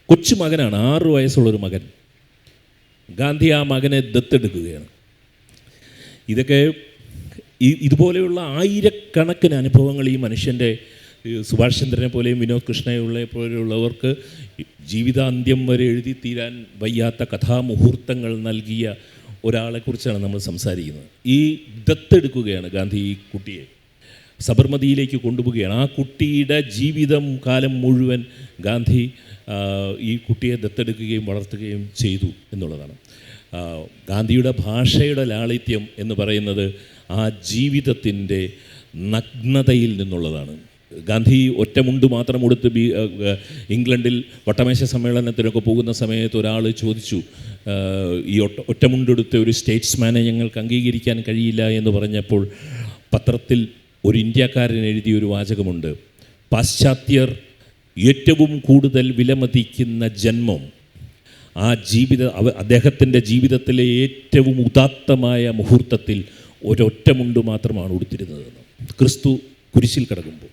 S3: കൊച്ചു മകനാണ്, 6 വയസ്സുള്ളൊരു മകൻ. ഗാന്ധി ആ മകനെ ദത്തെടുക്കുകയാണ്. ഇതൊക്കെ ഇതുപോലെയുള്ള ആയിരക്കണക്കിന് അനുഭവങ്ങൾ ഈ മനുഷ്യൻ്റെ, സുഭാഷ് ചന്ദ്രനെ പോലെയും വിനോദ് കൃഷ്ണയെ പോലെയുള്ളവർക്ക് ജീവിതാന്ത്യം വരെ എഴുതി തീരാൻ വയ്യാത്ത കഥാമുഹൂർത്തങ്ങൾ നൽകിയ ഒരാളെക്കുറിച്ചാണ് നമ്മൾ സംസാരിക്കുന്നത്. ഈ ദത്തെടുക്കുകയാണ് ഗാന്ധി ഈ കുട്ടിയെ, സബർമതിയിലേക്ക് കൊണ്ടുപോവുകയാണ്. ആ കുട്ടിയുടെ ജീവിതം കാലം മുഴുവൻ ഗാന്ധി ഈ കുട്ടിയെ ദത്തെടുക്കുകയും വളർത്തുകയും ചെയ്തു എന്നുള്ളതാണ്. ഗാന്ധിയുടെ ഭാഷയുടെ ലാളിത്യം എന്ന് പറയുന്നത് ആ ജീവിതത്തിൻ്റെ നഗ്നതയിൽ നിന്നുള്ളതാണ്. ഗാന്ധി ഒറ്റമുണ്ട് മാത്രം ഉടുത്ത് ഇംഗ്ലണ്ടിൽ വട്ടമേശ സമ്മേളനത്തിനൊക്കെ പോകുന്ന സമയത്ത് ഒരാൾ ചോദിച്ചു, ഈ ഒറ്റമുണ്ടെടുത്ത ഒരു സ്റ്റേറ്റ്സ്മാനെ ഞങ്ങൾക്ക് അംഗീകരിക്കാൻ കഴിയില്ല എന്ന് പറഞ്ഞപ്പോൾ പത്രത്തിൽ ഒരു ഇന്ത്യക്കാരൻ എഴുതിയൊരു വാചകമുണ്ട്, പാശ്ചാത്യർ ഏറ്റവും കൂടുതൽ വിലമതിക്കുന്ന ജന്മം, ആ അദ്ദേഹത്തിൻ്റെ ജീവിതത്തിലെ ഏറ്റവും ഉദാത്തമായ മുഹൂർത്തത്തിൽ ഒരൊറ്റമുണ്ട് മാത്രമാണ് ഉടുത്തിരുന്നതെന്ന്, ക്രിസ്തു കുരിശിൽ കിടക്കുമ്പോൾ.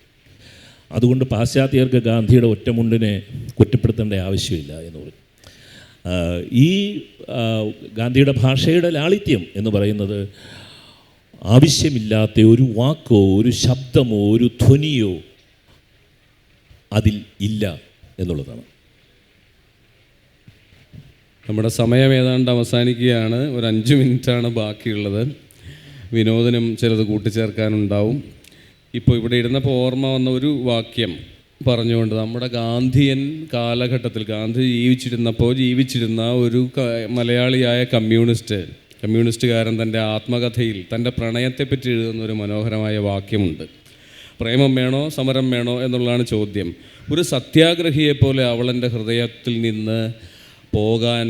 S3: അതുകൊണ്ട് പാശ്ചാത്യർക്ക് ഗാന്ധിയുടെ ഒറ്റമുണ്ടിനെ കുറ്റപ്പെടുത്തേണ്ട ആവശ്യമില്ല എന്ന് പറയും. ഈ ഗാന്ധിയുടെ ഭാഷയുടെ ലാളിത്യം എന്ന് പറയുന്നത് ആവശ്യമില്ലാത്ത ഒരു വാക്കോ ഒരു ശബ്ദമോ ഒരു ധ്വനിയോ അതിൽ ഇല്ല എന്നുള്ളതാണ്.
S1: നമ്മുടെ സമയം ഏതാണ്ട് അവസാനിക്കുകയാണ്. ഒരു 5 മിനിറ്റാണ് ബാക്കിയുള്ളത്. വിനോദനും ചിലത് കൂട്ടിച്ചേർക്കാനുണ്ടാവും. ഇപ്പോൾ ഇവിടെ ഇരുന്നപ്പോൾ ഓർമ്മ വന്ന ഒരു വാക്യം പറഞ്ഞുകൊണ്ട്, നമ്മുടെ ഗാന്ധിയൻ കാലഘട്ടത്തിൽ ഗാന്ധി ജീവിച്ചിരുന്ന ഒരു മലയാളിയായ കമ്മ്യൂണിസ്റ്റുകാരൻ തൻ്റെ ആത്മകഥയിൽ തൻ്റെ പ്രണയത്തെപ്പറ്റി എഴുതുന്ന ഒരു മനോഹരമായ വാക്യമുണ്ട്. പ്രേമം വേണോ സമരം വേണോ എന്നുള്ളതാണ് ചോദ്യം. ഒരു സത്യാഗ്രഹിയെപ്പോലെ അവൾ എൻ്റെ ഹൃദയത്തിൽ നിന്ന് പോകാൻ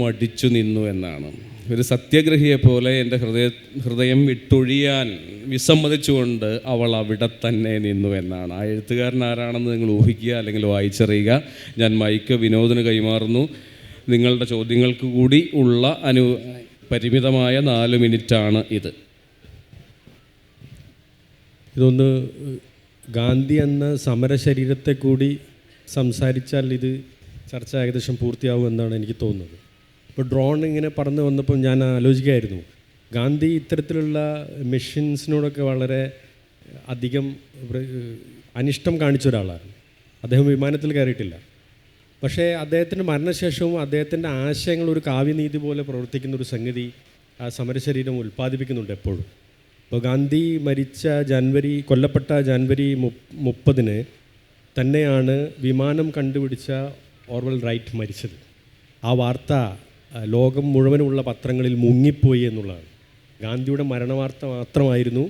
S1: മടിച്ചു നിന്നു എന്നാണ്. ഒരു സത്യാഗ്രഹിയെപ്പോലെ എൻ്റെ ഹൃദയം വിട്ടൊഴിയാൻ വിസമ്മതിച്ചുകൊണ്ട് അവൾ അവിടെ തന്നെ നിന്നു എന്നാണ്. ആ എഴുത്തുകാരൻ ആരാണെന്ന് നിങ്ങൾ ഊഹിക്കുക, അല്ലെങ്കിൽ വായിച്ചറിയുക. ഞാൻ മൈക്ക് വിനോദിന് കൈമാറുന്നു. നിങ്ങളുടെ ചോദ്യങ്ങൾക്ക് കൂടി ഉള്ള പരിമിതമായ 4 മിനിറ്റാണ് ഇത്.
S4: ഇതൊന്ന് ഗാന്ധി എന്ന സമരശരീരത്തെ കൂടി സംസാരിച്ചാൽ ഇത് ചർച്ച ഏകദേശം പൂർത്തിയാവുമെന്നാണ് എനിക്ക് തോന്നുന്നത്. ഇപ്പോൾ ഡ്രോൺ ഇങ്ങനെ പറന്ന് വന്നപ്പോൾ ഞാൻ ആലോചിക്കുകയായിരുന്നു, ഗാന്ധി ഇത്തരത്തിലുള്ള മെഷീൻസിനോടൊക്കെ വളരെ അധികം അനിഷ്ടം കാണിച്ച ഒരാളാണ്. അദ്ദേഹം വിമാനത്തിൽ കയറിയിട്ടില്ല. പക്ഷേ അദ്ദേഹത്തിൻ്റെ മരണശേഷവും അദ്ദേഹത്തിൻ്റെ ആശയങ്ങൾ ഒരു കാവ്യനീതി പോലെ പ്രവർത്തിക്കുന്ന ഒരു സംഗതി ആ സമരശരീരം ഉൽപ്പാദിപ്പിക്കുന്നുണ്ട് എപ്പോഴും. ഇപ്പോൾ ഗാന്ധി കൊല്ലപ്പെട്ട ജനുവരി 30 തന്നെയാണ് വിമാനം കണ്ടുപിടിച്ച ഓർവൽ റൈറ്റ് മരിച്ചത്. ആ വാർത്ത ലോകം മുഴുവനുമുള്ള പത്രങ്ങളിൽ മുങ്ങിപ്പോയി എന്നുള്ളതാണ്. ഗാന്ധിയുടെ മരണവാർത്ത മാത്രമായിരുന്നു.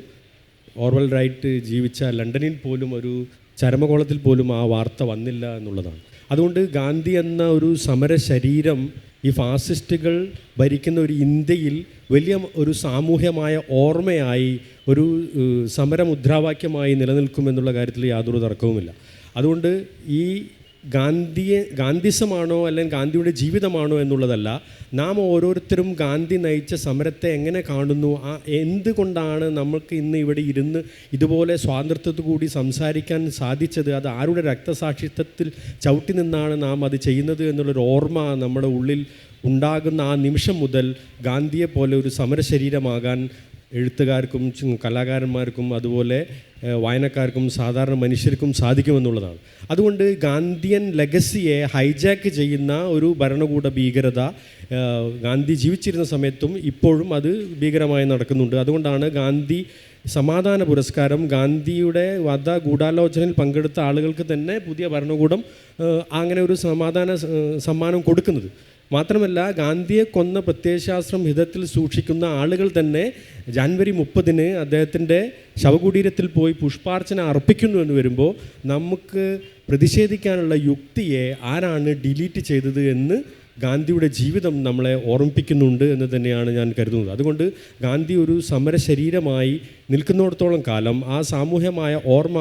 S4: ഓർവൽ റൈറ്റ് ജീവിച്ച ലണ്ടനിൽ പോലും ഒരു ചരമകോളത്തിൽ പോലും ആ വാർത്ത വന്നില്ല എന്നുള്ളതാണ്. അതുകൊണ്ട് ഗാന്ധി എന്ന ഒരു സമരശരീരം ഈ ഫാസിസ്റ്റുകൾ ഭരിക്കുന്ന ഒരു ഇന്ത്യയിൽ വലിയ ഒരു സാമൂഹ്യമായ ഓർമ്മയായി, ഒരു സമരമുദ്രാവാക്യമായി നിലനിൽക്കുമെന്നുള്ള കാര്യത്തിൽ യാതൊരു തർക്കവുമില്ല. അതുകൊണ്ട് ഈ ഗാന്ധിസമാണോ അല്ലെങ്കിൽ ഗാന്ധിയുടെ ജീവിതമാണോ എന്നുള്ളതല്ല, നാം ഓരോരുത്തരും ഗാന്ധി നയിച്ച സമരത്തെ എങ്ങനെ കാണുന്നു, എന്തുകൊണ്ടാണ് നമുക്ക് ഇന്ന് ഇവിടെ ഇരുന്ന് ഇതുപോലെ സ്വാതന്ത്ര്യത്തോടു കൂടി സംസാരിക്കാൻ സാധിച്ചത്, അത് ആരുടെ രക്തസാക്ഷിത്വത്തിൽ ചവിട്ടി നിന്നാണ് നാം അത് ചെയ്യുന്നത് എന്നുള്ളൊരു ഓർമ്മ നമ്മുടെ ഉള്ളിൽ ഉണ്ടാകുന്ന ആ നിമിഷം മുതൽ ഗാന്ധിയെപ്പോലെ ഒരു സമരശരീരമാകാൻ എഴുത്തുകാർക്കും കലാകാരന്മാർക്കും അതുപോലെ വായനക്കാർക്കും സാധാരണ മനുഷ്യർക്കും സാധിക്കുമെന്നുള്ളതാണ്. അതുകൊണ്ട് ഗാന്ധിയൻ ലെഗസിയെ ഹൈജാക്ക് ചെയ്യുന്ന ഒരു ഭരണകൂട ഭീകരത ഗാന്ധി ജീവിച്ചിരുന്ന സമയത്തും ഇപ്പോഴും അത് ഭീകരമായി നടക്കുന്നുണ്ട്. അതുകൊണ്ടാണ് ഗാന്ധി സമാധാന പുരസ്കാരം ഗാന്ധിയുടെ ഗൂഢാലോചനയിൽ പങ്കെടുത്ത ആളുകൾക്ക് തന്നെ പുതിയ ഭരണകൂടം അങ്ങനെ ഒരു സമാധാന സമ്മാനം കൊടുക്കുന്നത്. മാത്രമല്ല, ഗാന്ധിയെ കൊന്ന പ്രത്യയശാസ്ത്രം ഹിതത്തിൽ സൂക്ഷിക്കുന്ന ആളുകൾ തന്നെ ജനുവരി 30 അദ്ദേഹത്തിൻ്റെ ശവകുടീരത്തിൽ പോയി പുഷ്പാർച്ചന അർപ്പിക്കുന്നു എന്ന് വരുമ്പോൾ നമുക്ക് പ്രതിഷേധിക്കാനുള്ള യുക്തിയെ ആരാണ് ഡിലീറ്റ് ചെയ്തത് എന്ന് ഗാന്ധിയുടെ ജീവിതം നമ്മളെ ഓർമ്മിപ്പിക്കുന്നുണ്ട് എന്ന് തന്നെയാണ് ഞാൻ കരുതുന്നത്. അതുകൊണ്ട് ഗാന്ധി ഒരു സമരശരീരമായി നിൽക്കുന്നിടത്തോളം കാലം, ആ സാമൂഹ്യമായ ഓർമ്മ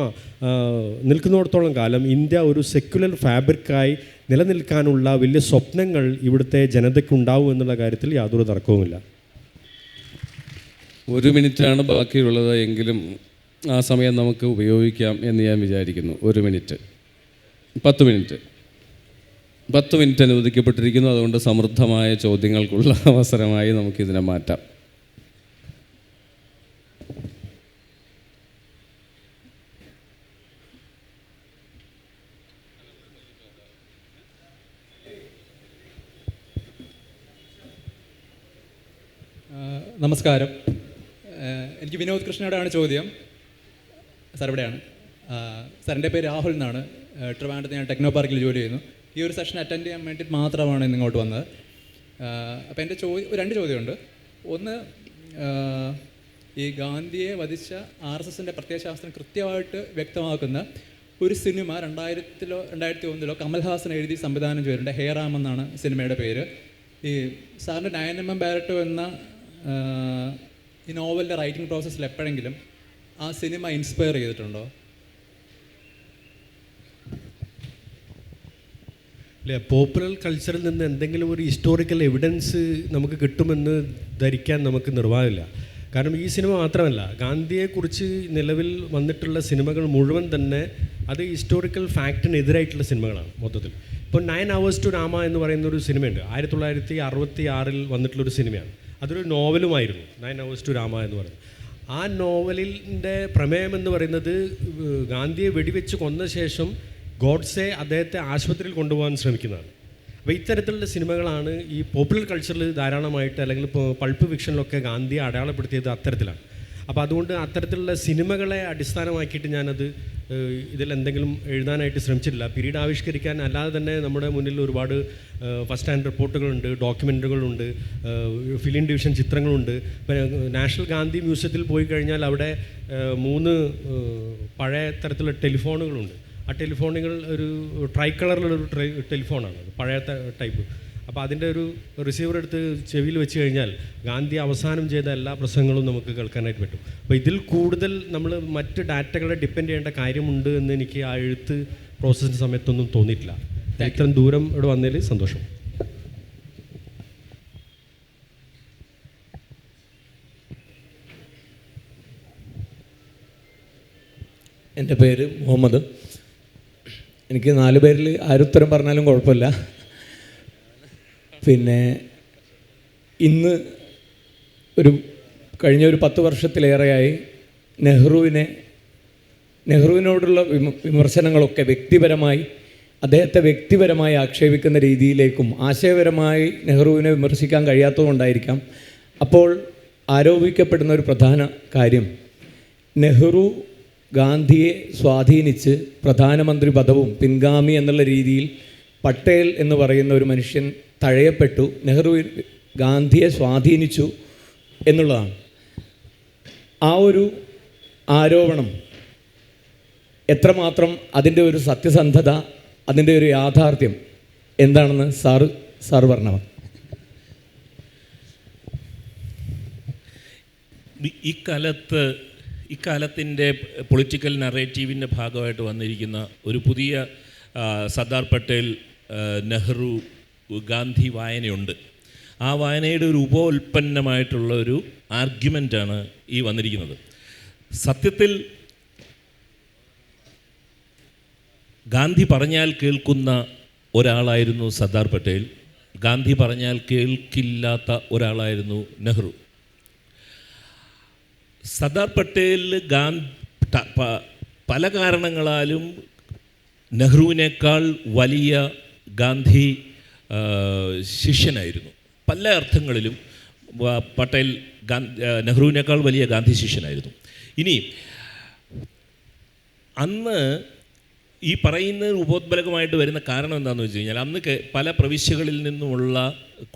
S4: നിൽക്കുന്നിടത്തോളം കാലം ഇന്ത്യ ഒരു സെക്യുലർ ഫാബ്രിക്കായി നിലനിൽക്കാനുള്ള വലിയ സ്വപ്നങ്ങൾ ഇവിടുത്തെ ജനതയ്ക്കുണ്ടാവും എന്നുള്ള കാര്യത്തിൽ യാതൊരു തർക്കവുമില്ല.
S1: 1 മിനിറ്റാണ് ബാക്കിയുള്ളത്, എങ്കിലും ആ സമയം നമുക്ക് ഉപയോഗിക്കാം എന്ന് ഞാൻ വിചാരിക്കുന്നു. 1 മിനിറ്റ്, 10 മിനിറ്റ് 10 മിനിറ്റ് അനുവദിക്കപ്പെട്ടിരിക്കുന്നു. അതുകൊണ്ട് സമൃദ്ധമായ ചോദ്യങ്ങൾക്കുള്ള അവസരമായി നമുക്കിതിനെ മാറ്റാം.
S5: നമസ്കാരം. എനിക്ക് വിനോദ് കൃഷ്ണയോടാണ് ചോദ്യം. സാർ എവിടെയാണ്? സാറിൻ്റെ പേര് രാഹുൽ എന്നാണ്. ട്രിവാൻഡ്രത്ത് ഞാൻ ടെക്നോ പാർക്കിൽ ജോലി ചെയ്യുന്നു. ഈ ഒരു സെഷൻ അറ്റൻഡ് ചെയ്യാൻ വേണ്ടിയിട്ട് മാത്രമാണ് ഇന്ന് ഇങ്ങോട്ട് വന്നത്. അപ്പോൾ എൻ്റെ 2 ചോദ്യമുണ്ട്. ഒന്ന്, ഈ ഗാന്ധിയെ വധിച്ച RSSൻ്റെ പ്രത്യയശാസ്ത്രം കൃത്യമായിട്ട് വ്യക്തമാക്കുന്ന ഒരു സിനിമ 2001 കമൽഹാസൻ എഴുതി സംവിധാനം ചെയ്തിട്ടുണ്ട്. ഹേറാം എന്നാണ് സിനിമയുടെ പേര്. ഈ സാറിൻ്റെ 9mm ബാരറ്റോ എന്ന ഈ നോവലിൻ്റെ റൈറ്റിംഗ് പ്രോസസ്സിൽ എപ്പോഴെങ്കിലും ആ സിനിമ ഇൻസ്പയർ ചെയ്തിട്ടുണ്ടോ?
S4: അല്ലേ, പോപ്പുലർ കൾച്ചറിൽ നിന്ന് എന്തെങ്കിലും ഒരു ഹിസ്റ്റോറിക്കൽ എവിഡൻസ് നമുക്ക് കിട്ടുമെന്ന് ധരിക്കാൻ നമുക്ക് നിർവാഹമില്ല. കാരണം ഈ സിനിമ മാത്രമല്ല, ഗാന്ധിയെക്കുറിച്ച് നിലവിൽ വന്നിട്ടുള്ള സിനിമകൾ മുഴുവൻ തന്നെ അത് ഹിസ്റ്റോറിക്കൽ ഫാക്റ്റിനെതിരായിട്ടുള്ള സിനിമകളാണ് മൊത്തത്തിൽ. ഇപ്പോൾ 9 Hours to Rama എന്ന് പറയുന്നൊരു സിനിമയുണ്ട്. 1966 വന്നിട്ടുള്ളൊരു സിനിമയാണ്. അതൊരു നോവലുമായിരുന്നു, 9 Hours to Rama എന്ന് പറയുന്നത്. ആ നോവലിൻ്റെ പ്രമേയം എന്ന് പറയുന്നത് ഗാന്ധിയെ വെടിവെച്ച് കൊന്ന ശേഷം ഗോഡ്സെ അദ്ദേഹത്തെ ആശുപത്രിയിൽ കൊണ്ടുപോകാൻ ശ്രമിക്കുന്നതാണ്. അപ്പോൾ ഇത്തരത്തിലുള്ള സിനിമകളാണ് ഈ പോപ്പുലർ കൾച്ചറിൽ ധാരാളമായിട്ട്, അല്ലെങ്കിൽ ഇപ്പോൾ പൾപ്പ് ഫിക്ഷനിലൊക്കെ ഗാന്ധിയെ അടയാളപ്പെടുത്തിയത് അത്തരത്തിലാണ്. അപ്പോൾ അതുകൊണ്ട് അത്തരത്തിലുള്ള സിനിമകളെ അടിസ്ഥാനമാക്കിയിട്ട് ഞാനത് ഇതിലെന്തെങ്കിലും എഴുതാനായിട്ട് ശ്രമിച്ചിട്ടില്ല. പീരീഡ് ആവിഷ്കരിക്കാൻ അല്ലാതെ തന്നെ നമ്മുടെ മുന്നിൽ ഒരുപാട് ഫസ്റ്റ് ഹാൻഡ് റിപ്പോർട്ടുകളുണ്ട്, ഡോക്യുമെൻ്ററികളുണ്ട്, ഫിലിം ഡിവിഷൻ ചിത്രങ്ങളുണ്ട്. ഇപ്പോൾ നാഷണൽ ഗാന്ധി മ്യൂസിയത്തിൽ പോയി കഴിഞ്ഞാൽ അവിടെ 3 പഴയ തരത്തിലുള്ള ടെലിഫോണുകളുണ്ട്. ആ ടെലിഫോണുകൾ ഒരു ട്രൈ കളറിലുള്ളൊരു ടെലിഫോണാണ്, പഴയ ടൈപ്പ്. അപ്പോൾ അതിൻ്റെ ഒരു റിസീവർ എടുത്ത് ചെവിയിൽ വെച്ച് കഴിഞ്ഞാൽ ഗാന്ധി അവസാനം ചെയ്ത എല്ലാ പ്രസംഗങ്ങളും നമുക്ക് കേൾക്കാനായിട്ട് പറ്റും. അപ്പോൾ ഇതിൽ കൂടുതൽ നമ്മൾ മറ്റ് ഡാറ്റകളെ ഡിപ്പെൻഡ് ചെയ്യേണ്ട കാര്യമുണ്ട് എന്ന് എനിക്ക് ആ എഴുത്ത് പ്രോസസ്സിൻ്റെ സമയത്തൊന്നും തോന്നിയിട്ടില്ല. ഇത്രയും ദൂരം ഇവിടെ വന്നതിൽ സന്തോഷം.
S6: എൻ്റെ പേര് മുഹമ്മദ്. എനിക്ക് 4 പേരിൽ ആരുത്തരം പറഞ്ഞാലും കുഴപ്പമില്ല. പിന്നെ ഇന്ന് കഴിഞ്ഞ ഒരു 10 വർഷത്തിലേറെയായി നെഹ്റുവിനോടുള്ള വിമർശനങ്ങളൊക്കെ അദ്ദേഹത്തെ വ്യക്തിപരമായി ആക്ഷേപിക്കുന്ന രീതിയിലേക്കും ആശയപരമായി നെഹ്റുവിനെ വിമർശിക്കാൻ കഴിയാത്തതുകൊണ്ടായിരിക്കാം. അപ്പോൾ ആരോപിക്കപ്പെടുന്ന ഒരു പ്രധാന കാര്യം, നെഹ്റു ഗാന്ധിയെ സ്വാധീനിച്ച് പ്രധാനമന്ത്രി പദവും പിൻഗാമി എന്നുള്ള രീതിയിൽ പട്ടേൽ എന്ന് പറയുന്ന ഒരു മനുഷ്യൻ തഴയപ്പെട്ടു, നെഹ്റു ഗാന്ധിയെ സ്വാധീനിച്ചു എന്നുള്ളതാണ്. ആ ഒരു ആരോപണം എത്രമാത്രം അതിൻ്റെ ഒരു സത്യസന്ധത, അതിൻ്റെ ഒരു യാഥാർത്ഥ്യം എന്താണെന്ന് സാറ് പറഞ്ഞത്.
S3: ഇക്കാലത്തിൻ്റെ പൊളിറ്റിക്കൽ നറേറ്റീവിൻ്റെ ഭാഗമായിട്ട് വന്നിരിക്കുന്ന ഒരു പുതിയ സർദാർ പട്ടേൽ നെഹ്റു ഗാന്ധി വായനയുണ്ട്. ആ വായനയുടെ ഒരു ഉപോൽപ്പന്നമായിട്ടുള്ള ഒരു ആർഗ്യുമെൻ്റാണ് ഈ വന്നിരിക്കുന്നത്. സത്യത്തിൽ ഗാന്ധി പറഞ്ഞാൽ കേൾക്കുന്ന ഒരാളായിരുന്നു സർദാർ പട്ടേൽ, ഗാന്ധി പറഞ്ഞാൽ കേൾക്കില്ലാത്ത ഒരാളായിരുന്നു നെഹ്റു. സർദാർ പട്ടേൽ പല കാരണങ്ങളാലും നെഹ്റുവിനേക്കാൾ വലിയ ഗാന്ധി ശിഷ്യനായിരുന്നു. പല അർത്ഥങ്ങളിലും പട്ടേൽ നെഹ്റുവിനേക്കാൾ വലിയ ഗാന്ധി ശിഷ്യനായിരുന്നു. ഇനി അന്ന് ഈ പറയുന്ന ഉപോത്ബലകമായിട്ട് വരുന്ന കാരണം എന്താണെന്ന് വെച്ച് കഴിഞ്ഞാൽ, അന്ന് പല പ്രവിശ്യകളിൽ നിന്നുമുള്ള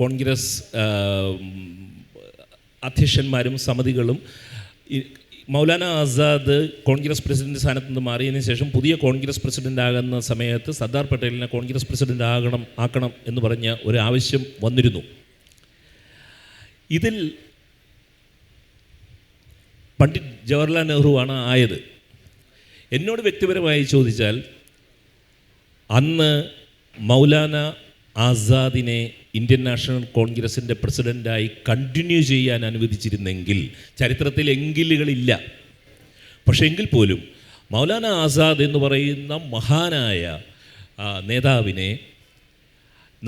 S3: കോൺഗ്രസ് അധ്യക്ഷന്മാരും സമിതികളും മൗലാന ആസാദ് കോൺഗ്രസ് പ്രസിഡന്റ് സ്ഥാനത്ത് നിന്ന് മാറിയതിന് ശേഷം പുതിയ കോൺഗ്രസ് പ്രസിഡന്റ് ആകുന്ന സമയത്ത് സർദാർ പട്ടേലിനെ കോൺഗ്രസ് പ്രസിഡന്റ് ആക്കണം എന്ന് പറഞ്ഞ ഒരു ആവശ്യം വന്നിരുന്നു. ഇതിൽ പണ്ഡിറ്റ് ജവഹർലാൽ നെഹ്റുവാണ് ആയത്. എന്നോട് വ്യക്തിപരമായി ചോദിച്ചാൽ, അന്ന് മൗലാന ആസാദിനെ ഇന്ത്യൻ നാഷണൽ കോൺഗ്രസിൻ്റെ പ്രസിഡൻ്റായി കണ്ടിന്യൂ ചെയ്യാൻ അനുവദിച്ചിരുന്നെങ്കിൽ, ചരിത്രത്തിൽ എങ്കിലുകളില്ല, പക്ഷേ എങ്കിൽ പോലും മൗലാന ആസാദ് എന്ന് പറയുന്ന മഹാനായ നേതാവിനെ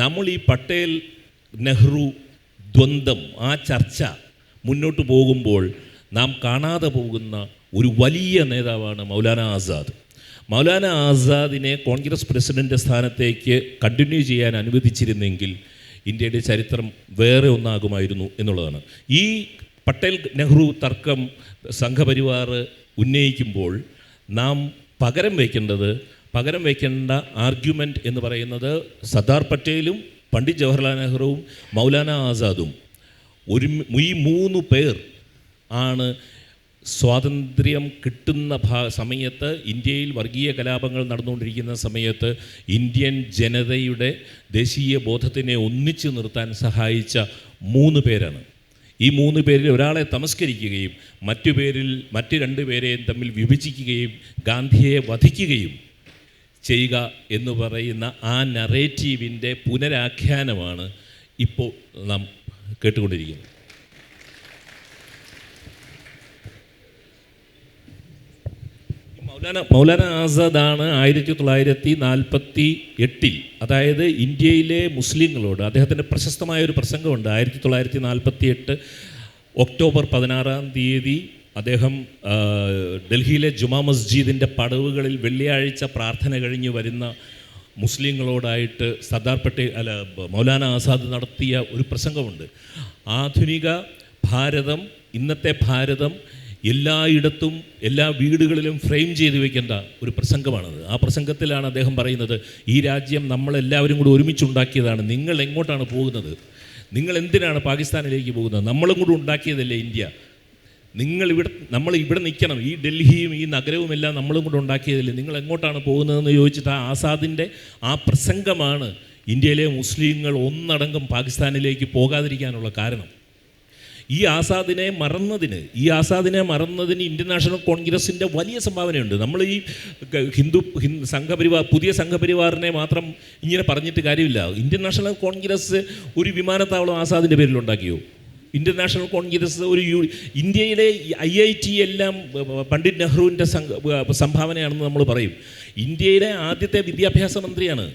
S3: നമ്മൾ ഈ പട്ടേൽ നെഹ്റു ദ്വന്ദ്ം, ആ ചർച്ച മുന്നോട്ട് പോകുമ്പോൾ നാം കാണാതെ പോകുന്ന ഒരു വലിയ നേതാവാണ് മൗലാന ആസാദ്. മൗലാന ആസാദിനെ കോൺഗ്രസ് പ്രസിഡൻ്റ് സ്ഥാനത്തേക്ക് കണ്ടിന്യൂ ചെയ്യാൻ അനുവദിച്ചിരുന്നെങ്കിൽ ഇന്ത്യയുടെ ചരിത്രം വേറെ ഒന്നാകുമായിരുന്നു എന്നുള്ളതാണ്. ഈ പട്ടേൽ നെഹ്റു തർക്കം സംഘപരിവാർ ഉന്നയിക്കുമ്പോൾ നാം പകരം വയ്ക്കേണ്ട ആർഗ്യുമെൻ്റ് എന്ന് പറയുന്നത് സർദാർ പട്ടേലും പണ്ഡിറ്റ് ജവഹർലാൽ നെഹ്റുവും മൗലാന ആസാദും ഈ 3 പേർ ആണ് സ്വാതന്ത്ര്യം കിട്ടുന്ന സമയത്ത്, ഇന്ത്യയിൽ വർഗീയ കലാപങ്ങൾ നടന്നുകൊണ്ടിരിക്കുന്ന സമയത്ത് ഇന്ത്യൻ ജനതയുടെ ദേശീയ ബോധത്തിനെ ഒന്നിച്ചു നിർത്താൻ സഹായിച്ച 3 പേരാണ്. ഈ 3 പേരിൽ ഒരാളെ തമസ്കരിക്കുകയും മറ്റു 2 പേരെയും തമ്മിൽ വിഭജിക്കുകയും ഗാന്ധിയെ വധിക്കുകയും ചെയ്യുക എന്ന് പറയുന്ന ആ നറേറ്റീവിൻ്റെ പുനരാഖ്യാനമാണ് ഇപ്പോൾ നാം കേട്ടുകൊണ്ടിരിക്കുന്നത്. മൗലാന ആസാദാണ് 1948 അതായത് ഇന്ത്യയിലെ മുസ്ലിങ്ങളോട്, അദ്ദേഹത്തിൻ്റെ പ്രശസ്തമായ ഒരു പ്രസംഗമുണ്ട്. 1948 ഒക്ടോബർ 16 അദ്ദേഹം ഡൽഹിയിലെ ജുമാ മസ്ജിദിൻ്റെ പടവുകളിൽ വെള്ളിയാഴ്ച പ്രാർത്ഥന കഴിഞ്ഞ് വരുന്ന മുസ്ലിങ്ങളോടായിട്ട് സർദാർ പട്ടേൽ മൗലാന ആസാദ് നടത്തിയ ഒരു പ്രസംഗമുണ്ട്. ആധുനിക ഭാരതം, ഇന്നത്തെ ഭാരതം എല്ലായിടത്തും എല്ലാ വീടുകളിലും ഫ്രെയിം ചെയ്ത് വെക്കേണ്ട ഒരു പ്രസംഗമാണത്. ആ പ്രസംഗത്തിലാണ് അദ്ദേഹം പറയുന്നത്, ഈ രാജ്യം നമ്മളെല്ലാവരും കൂടി ഒരുമിച്ചുണ്ടാക്കിയതാണ്, നിങ്ങൾ എങ്ങോട്ടാണ് പോകുന്നത്, നിങ്ങൾ എന്തിനാണ് പാകിസ്ഥാനിലേക്ക് പോകുന്നത്, നമ്മളും കൂടി ഉണ്ടാക്കിയതല്ലേ ഇന്ത്യ, നമ്മൾ ഇവിടെ നിൽക്കണം, ഈ ഡൽഹിയും ഈ നഗരവും എല്ലാം നമ്മളും കൂടെ ഉണ്ടാക്കിയതല്ലേ, നിങ്ങൾ എങ്ങോട്ടാണ് പോകുന്നതെന്ന് ചോദിച്ചിട്ട് ആ ആസാദിൻ്റെ ആ പ്രസംഗമാണ് ഇന്ത്യയിലെ മുസ്ലിങ്ങൾ ഒന്നടങ്കം പാകിസ്ഥാനിലേക്ക് പോകാതിരിക്കാനുള്ള കാരണം. ഈ ആസാദിനെ മറന്നതിന് ഇന്ത്യൻ നാഷണൽ കോൺഗ്രസിൻ്റെ വലിയ സംഭാവനയുണ്ട്. നമ്മൾ ഈ സംഘപരിവാർ, പുതിയ സംഘപരിവാറിനെ മാത്രം ഇങ്ങനെ പറഞ്ഞിട്ട് കാര്യമില്ല. ഇന്ത്യൻ നാഷണൽ കോൺഗ്രസ് ഒരു വിമാനത്താവളം ആസാദിൻ്റെ പേരിലുണ്ടാക്കിയോ? ഇന്ത്യൻ നാഷണൽ കോൺഗ്രസ് ഇന്ത്യയിലെ IIT എല്ലാം പണ്ഡിറ്റ് നെഹ്റുവിൻ്റെ സംഭാവനയാണെന്ന് നമ്മൾ പറയും. ഇന്ത്യയിലെ ആദ്യത്തെ വിദ്യാഭ്യാസ മന്ത്രിയാണ്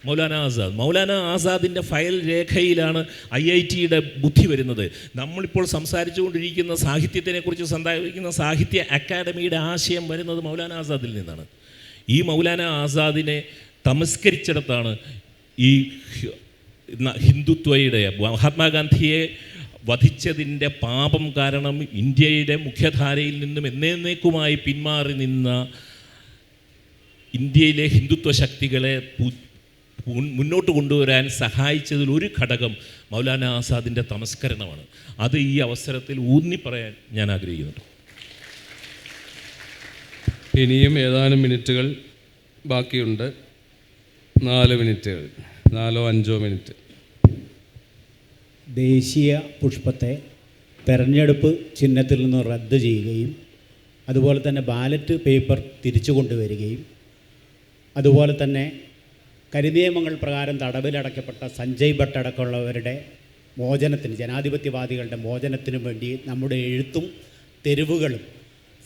S3: മൗലാന ആസാദിൻ്റെ ഫയൽ രേഖയിലാണ് IITയുടെ ബുദ്ധി വരുന്നത്. നമ്മളിപ്പോൾ സംസാരിച്ചുകൊണ്ടിരിക്കുന്ന സാഹിത്യത്തിനെക്കുറിച്ച് സംസാരിക്കുന്ന സാഹിത്യ അക്കാദമിയുടെ ആശയം വരുന്നത് മൗലാന ആസാദിൽ നിന്നാണ്. ഈ മൗലാന ആസാദിനെ തമസ്കരിച്ചിടത്താണ് ഈ ഹിന്ദുത്വയുടെ, മഹാത്മാഗാന്ധിയെ വധിച്ചതിൻ്റെ പാപം കാരണം ഇന്ത്യയുടെ മുഖ്യധാരയിൽ നിന്നും എന്നേക്കുമായി പിന്മാറി നിന്ന ഇന്ത്യയിലെ ഹിന്ദുത്വ ശക്തികളെ മുന്നോട്ട് കൊണ്ടുവരാൻ സഹായിച്ചതിൽ ഒരു ഘടകം മൗലാന ആസാദിൻ്റെ തമസ്കരണമാണ്. അത് ഈ അവസരത്തിൽ ഊന്നി പറയാൻ ഞാൻ ആഗ്രഹിക്കുന്നുണ്ട്.
S1: ഇനിയും ഏതാനും മിനിറ്റുകൾ ബാക്കിയുണ്ട്. 4 മിനിറ്റുകൾ, 4-5 മിനിറ്റ്.
S7: ദേശീയ പുഷ്പത്തെ തെരഞ്ഞെടുപ്പ് ചിഹ്നത്തിൽ നിന്ന് റദ്ദ് ചെയ്യുകയും അതുപോലെ തന്നെ ബാലറ്റ് പേപ്പർ തിരിച്ചു കൊണ്ടുവരികയും അതുപോലെ തന്നെ കരിനിയമങ്ങൾ പ്രകാരം തടവിലടക്കപ്പെട്ട സഞ്ജയ് ഭട്ട് അടക്കമുള്ളവരുടെ മോചനത്തിന്, ജനാധിപത്യവാദികളുടെ മോചനത്തിനു വേണ്ടി നമ്മുടെ എഴുത്തും തെരുവുകളും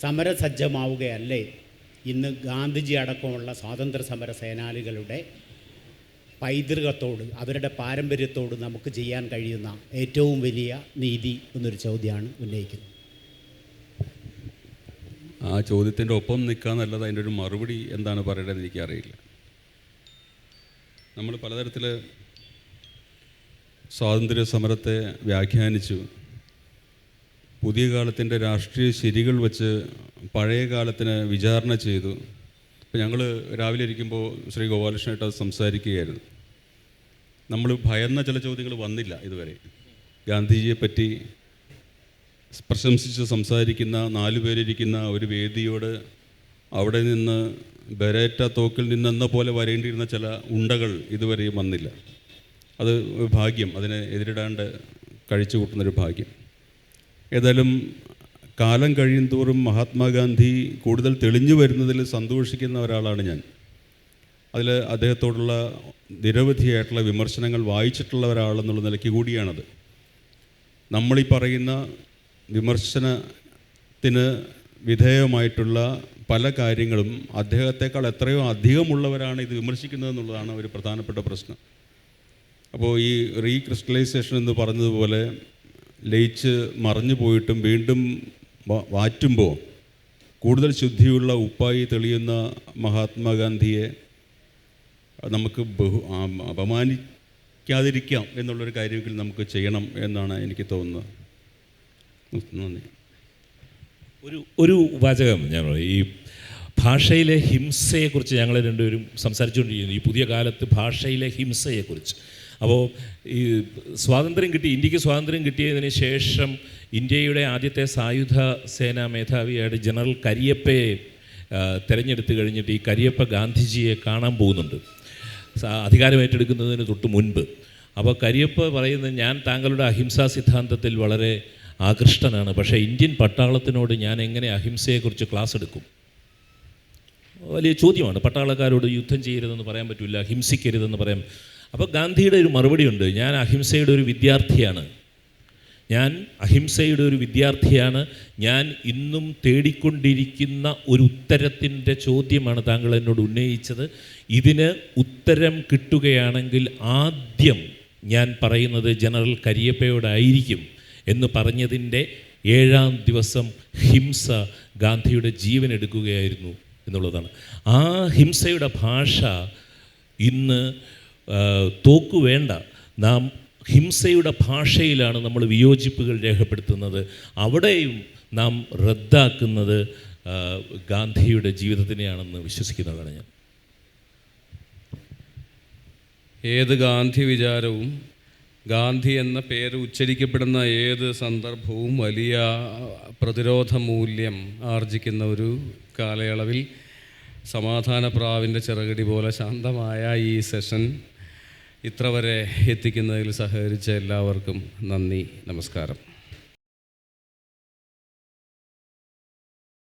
S7: സമരസജ്ജമാവുകയല്ലേ ഇന്ന് ഗാന്ധിജി അടക്കമുള്ള സ്വാതന്ത്ര്യ സമര സേനാനികളുടെ പൈതൃകത്തോട്, അവരുടെ പാരമ്പര്യത്തോട് നമുക്ക് ചെയ്യാൻ കഴിയുന്ന ഏറ്റവും വലിയ നീതി എന്നൊരു ചോദ്യമാണ് ഉന്നയിക്കുന്നത്.
S2: ആ ചോദ്യത്തിൻ്റെ ഒപ്പം നിൽക്കാന്നല്ലാതെ അതിൻ്റെ ഒരു മറുപടി എന്താണ് പറയേണ്ടതെന്ന് എനിക്കറിയില്ല. നമ്മൾ പലതരത്തിൽ സ്വാതന്ത്ര്യ സമരത്തെ വ്യാഖ്യാനിച്ചു. പുതിയ കാലത്തിൻ്റെ രാഷ്ട്രീയ ശരികൾ വെച്ച് പഴയ കാലത്തിന് വിചാരണ ചെയ്തു. ഇപ്പോൾ ഞങ്ങൾ രാവിലെ ഇരിക്കുമ്പോൾ ശ്രീ ഗോപാലകൃഷ്ണനായിട്ട് അത് സംസാരിക്കുകയായിരുന്നു. നമ്മൾ ഭയന്ന ചില ചോദ്യങ്ങൾ വന്നില്ല ഇതുവരെ. ഗാന്ധിജിയെ പറ്റി പ്രശംസിച്ച് സംസാരിക്കുന്ന 4 പേരിരിക്കുന്ന ഒരു വേദിയോട് അവിടെ നിന്ന് ബെരേറ്റ തോക്കിൽ നിന്നെന്ന പോലെ വരേണ്ടിയിരുന്ന ചില ഉണ്ടകൾ ഇതുവരെയും വന്നില്ല. അത് ഭാഗ്യം, അതിനെ എതിരിടാണ്ട് കഴിച്ചു കൂട്ടുന്നൊരു ഭാഗ്യം. ഏതായാലും കാലം കഴിയും തോറും മഹാത്മാഗാന്ധി കൂടുതൽ തെളിഞ്ഞു വരുന്നതിൽ സന്തോഷിക്കുന്ന ഒരാളാണ് ഞാൻ. അതിൽ അദ്ദേഹത്തോടുള്ള നിരവധിയായിട്ടുള്ള വിമർശനങ്ങൾ വായിച്ചിട്ടുള്ള ഒരാളെന്നുള്ള നിലയ്ക്ക് കൂടിയാണത്. നമ്മളീ പറയുന്ന വിമർശനത്തിന് വിധേയമായിട്ടുള്ള പല കാര്യങ്ങളും അദ്ദേഹത്തെക്കാൾ എത്രയോ അധികമുള്ളവരാണ് ഇത് വിമർശിക്കുന്നതെന്നുള്ളതാണ് ഒരു പ്രധാനപ്പെട്ട പ്രശ്നം. അപ്പോൾ ഈ റീക്രിസ്റ്റലൈസേഷൻ എന്ന് പറഞ്ഞതുപോലെ ലയിച്ച് മറഞ്ഞു പോയിട്ടും വീണ്ടും വാറ്റുമ്പോൾ കൂടുതൽ ശുദ്ധിയുള്ള ഉപ്പായി തെളിയുന്ന മഹാത്മാഗാന്ധിയെ നമുക്ക് അപമാനിക്കാതിരിക്കാം എന്നുള്ളൊരു കാര്യമെങ്കിലും നമുക്ക് ചെയ്യണം എന്നാണ് എനിക്ക് തോന്നുന്നത്. നന്ദി.
S3: ഒരു വാചകം ഞാൻ ഈ ഭാഷയിലെ ഹിംസയെക്കുറിച്ച് ഞങ്ങൾ രണ്ടുപേരും സംസാരിച്ചുകൊണ്ടിരിക്കുന്നു, ഈ പുതിയ കാലത്ത് ഭാഷയിലെ ഹിംസയെക്കുറിച്ച്. അപ്പോൾ ഈ ഇന്ത്യക്ക് സ്വാതന്ത്ര്യം കിട്ടിയതിന് ശേഷം ഇന്ത്യയുടെ ആദ്യത്തെ സായുധ സേനാ മേധാവിയായിട്ട് ജനറൽ കരിയപ്പയെ തിരഞ്ഞെടുത്ത് കഴിഞ്ഞിട്ട് ഈ കരിയപ്പ ഗാന്ധിജിയെ കാണാൻ പോകുന്നുണ്ട് അധികാരമേറ്റെടുക്കുന്നതിന് തൊട്ട് മുൻപ്. അപ്പോൾ കരിയപ്പ പറയുന്നത്, ഞാൻ താങ്കളുടെ അഹിംസാ സിദ്ധാന്തത്തിൽ വളരെ ആകൃഷ്ടനാണ്, പക്ഷേ ഇന്ത്യൻ പട്ടാളത്തിനോട് ഞാൻ എങ്ങനെ അഹിംസയെക്കുറിച്ച് ക്ലാസ് എടുക്കും? വലിയ ചോദ്യമാണ്. പട്ടാളക്കാരോട് യുദ്ധം ചെയ്യരുതെന്ന് പറയാൻ പറ്റില്ല, ഹിംസിക്കരുതെന്ന് പറയാം. അപ്പോൾ ഗാന്ധിയുടെ ഒരു മറുപടിയുണ്ട്, ഞാൻ അഹിംസയുടെ ഒരു വിദ്യാർത്ഥിയാണ്, ഞാൻ ഇന്നും തേടിക്കൊണ്ടിരിക്കുന്ന ഒരു ഉത്തരത്തിൻ്റെ ചോദ്യമാണ് താങ്കൾ എന്നോട് ഉന്നയിച്ചത്. ഇതിന് ഉത്തരം കിട്ടുകയാണെങ്കിൽ ആദ്യം ഞാൻ പറയുന്നത് ജനറൽ കരിയപ്പയോടായിരിക്കും എന്ന് പറഞ്ഞതിൻ്റെ 7-ാം ദിവസം ഹിംസ ഗാന്ധിയുടെ ജീവൻ എടുക്കുകയായിരുന്നു എന്നുള്ളതാണ്. ആ ഹിംസയുടെ ഭാഷ ഇന്ന് തോക്കു വേണ്ട, നാം ഹിംസയുടെ ഭാഷയിലാണ് നമ്മൾ വിയോജിപ്പുകൾ രേഖപ്പെടുത്തുന്നത്. അവിടെയും നാം റദ്ദാക്കുന്നത് ഗാന്ധിയുടെ ജീവിതത്തിനെയാണെന്ന് വിശ്വസിക്കുന്നതാണ് ഞാൻ.
S1: ഏത് ഗാന്ധി വിചാരവും, ഗാന്ധി എന്ന പേര് ഉച്ചരിക്കപ്പെടുന്ന ഏത് സന്ദർഭവും വലിയ പ്രതിരോധ മൂല്യം ആർജിക്കുന്ന ഒരു കാലയളവിൽ സമാധാന പ്രാവിൻ്റെ ചിറകടി പോലെ ശാന്തമായ ഈ സെഷൻ ഇത്ര വരെ എത്തിക്കുന്നതിൽ സഹകരിച്ച എല്ലാവർക്കും നന്ദി, നമസ്കാരം.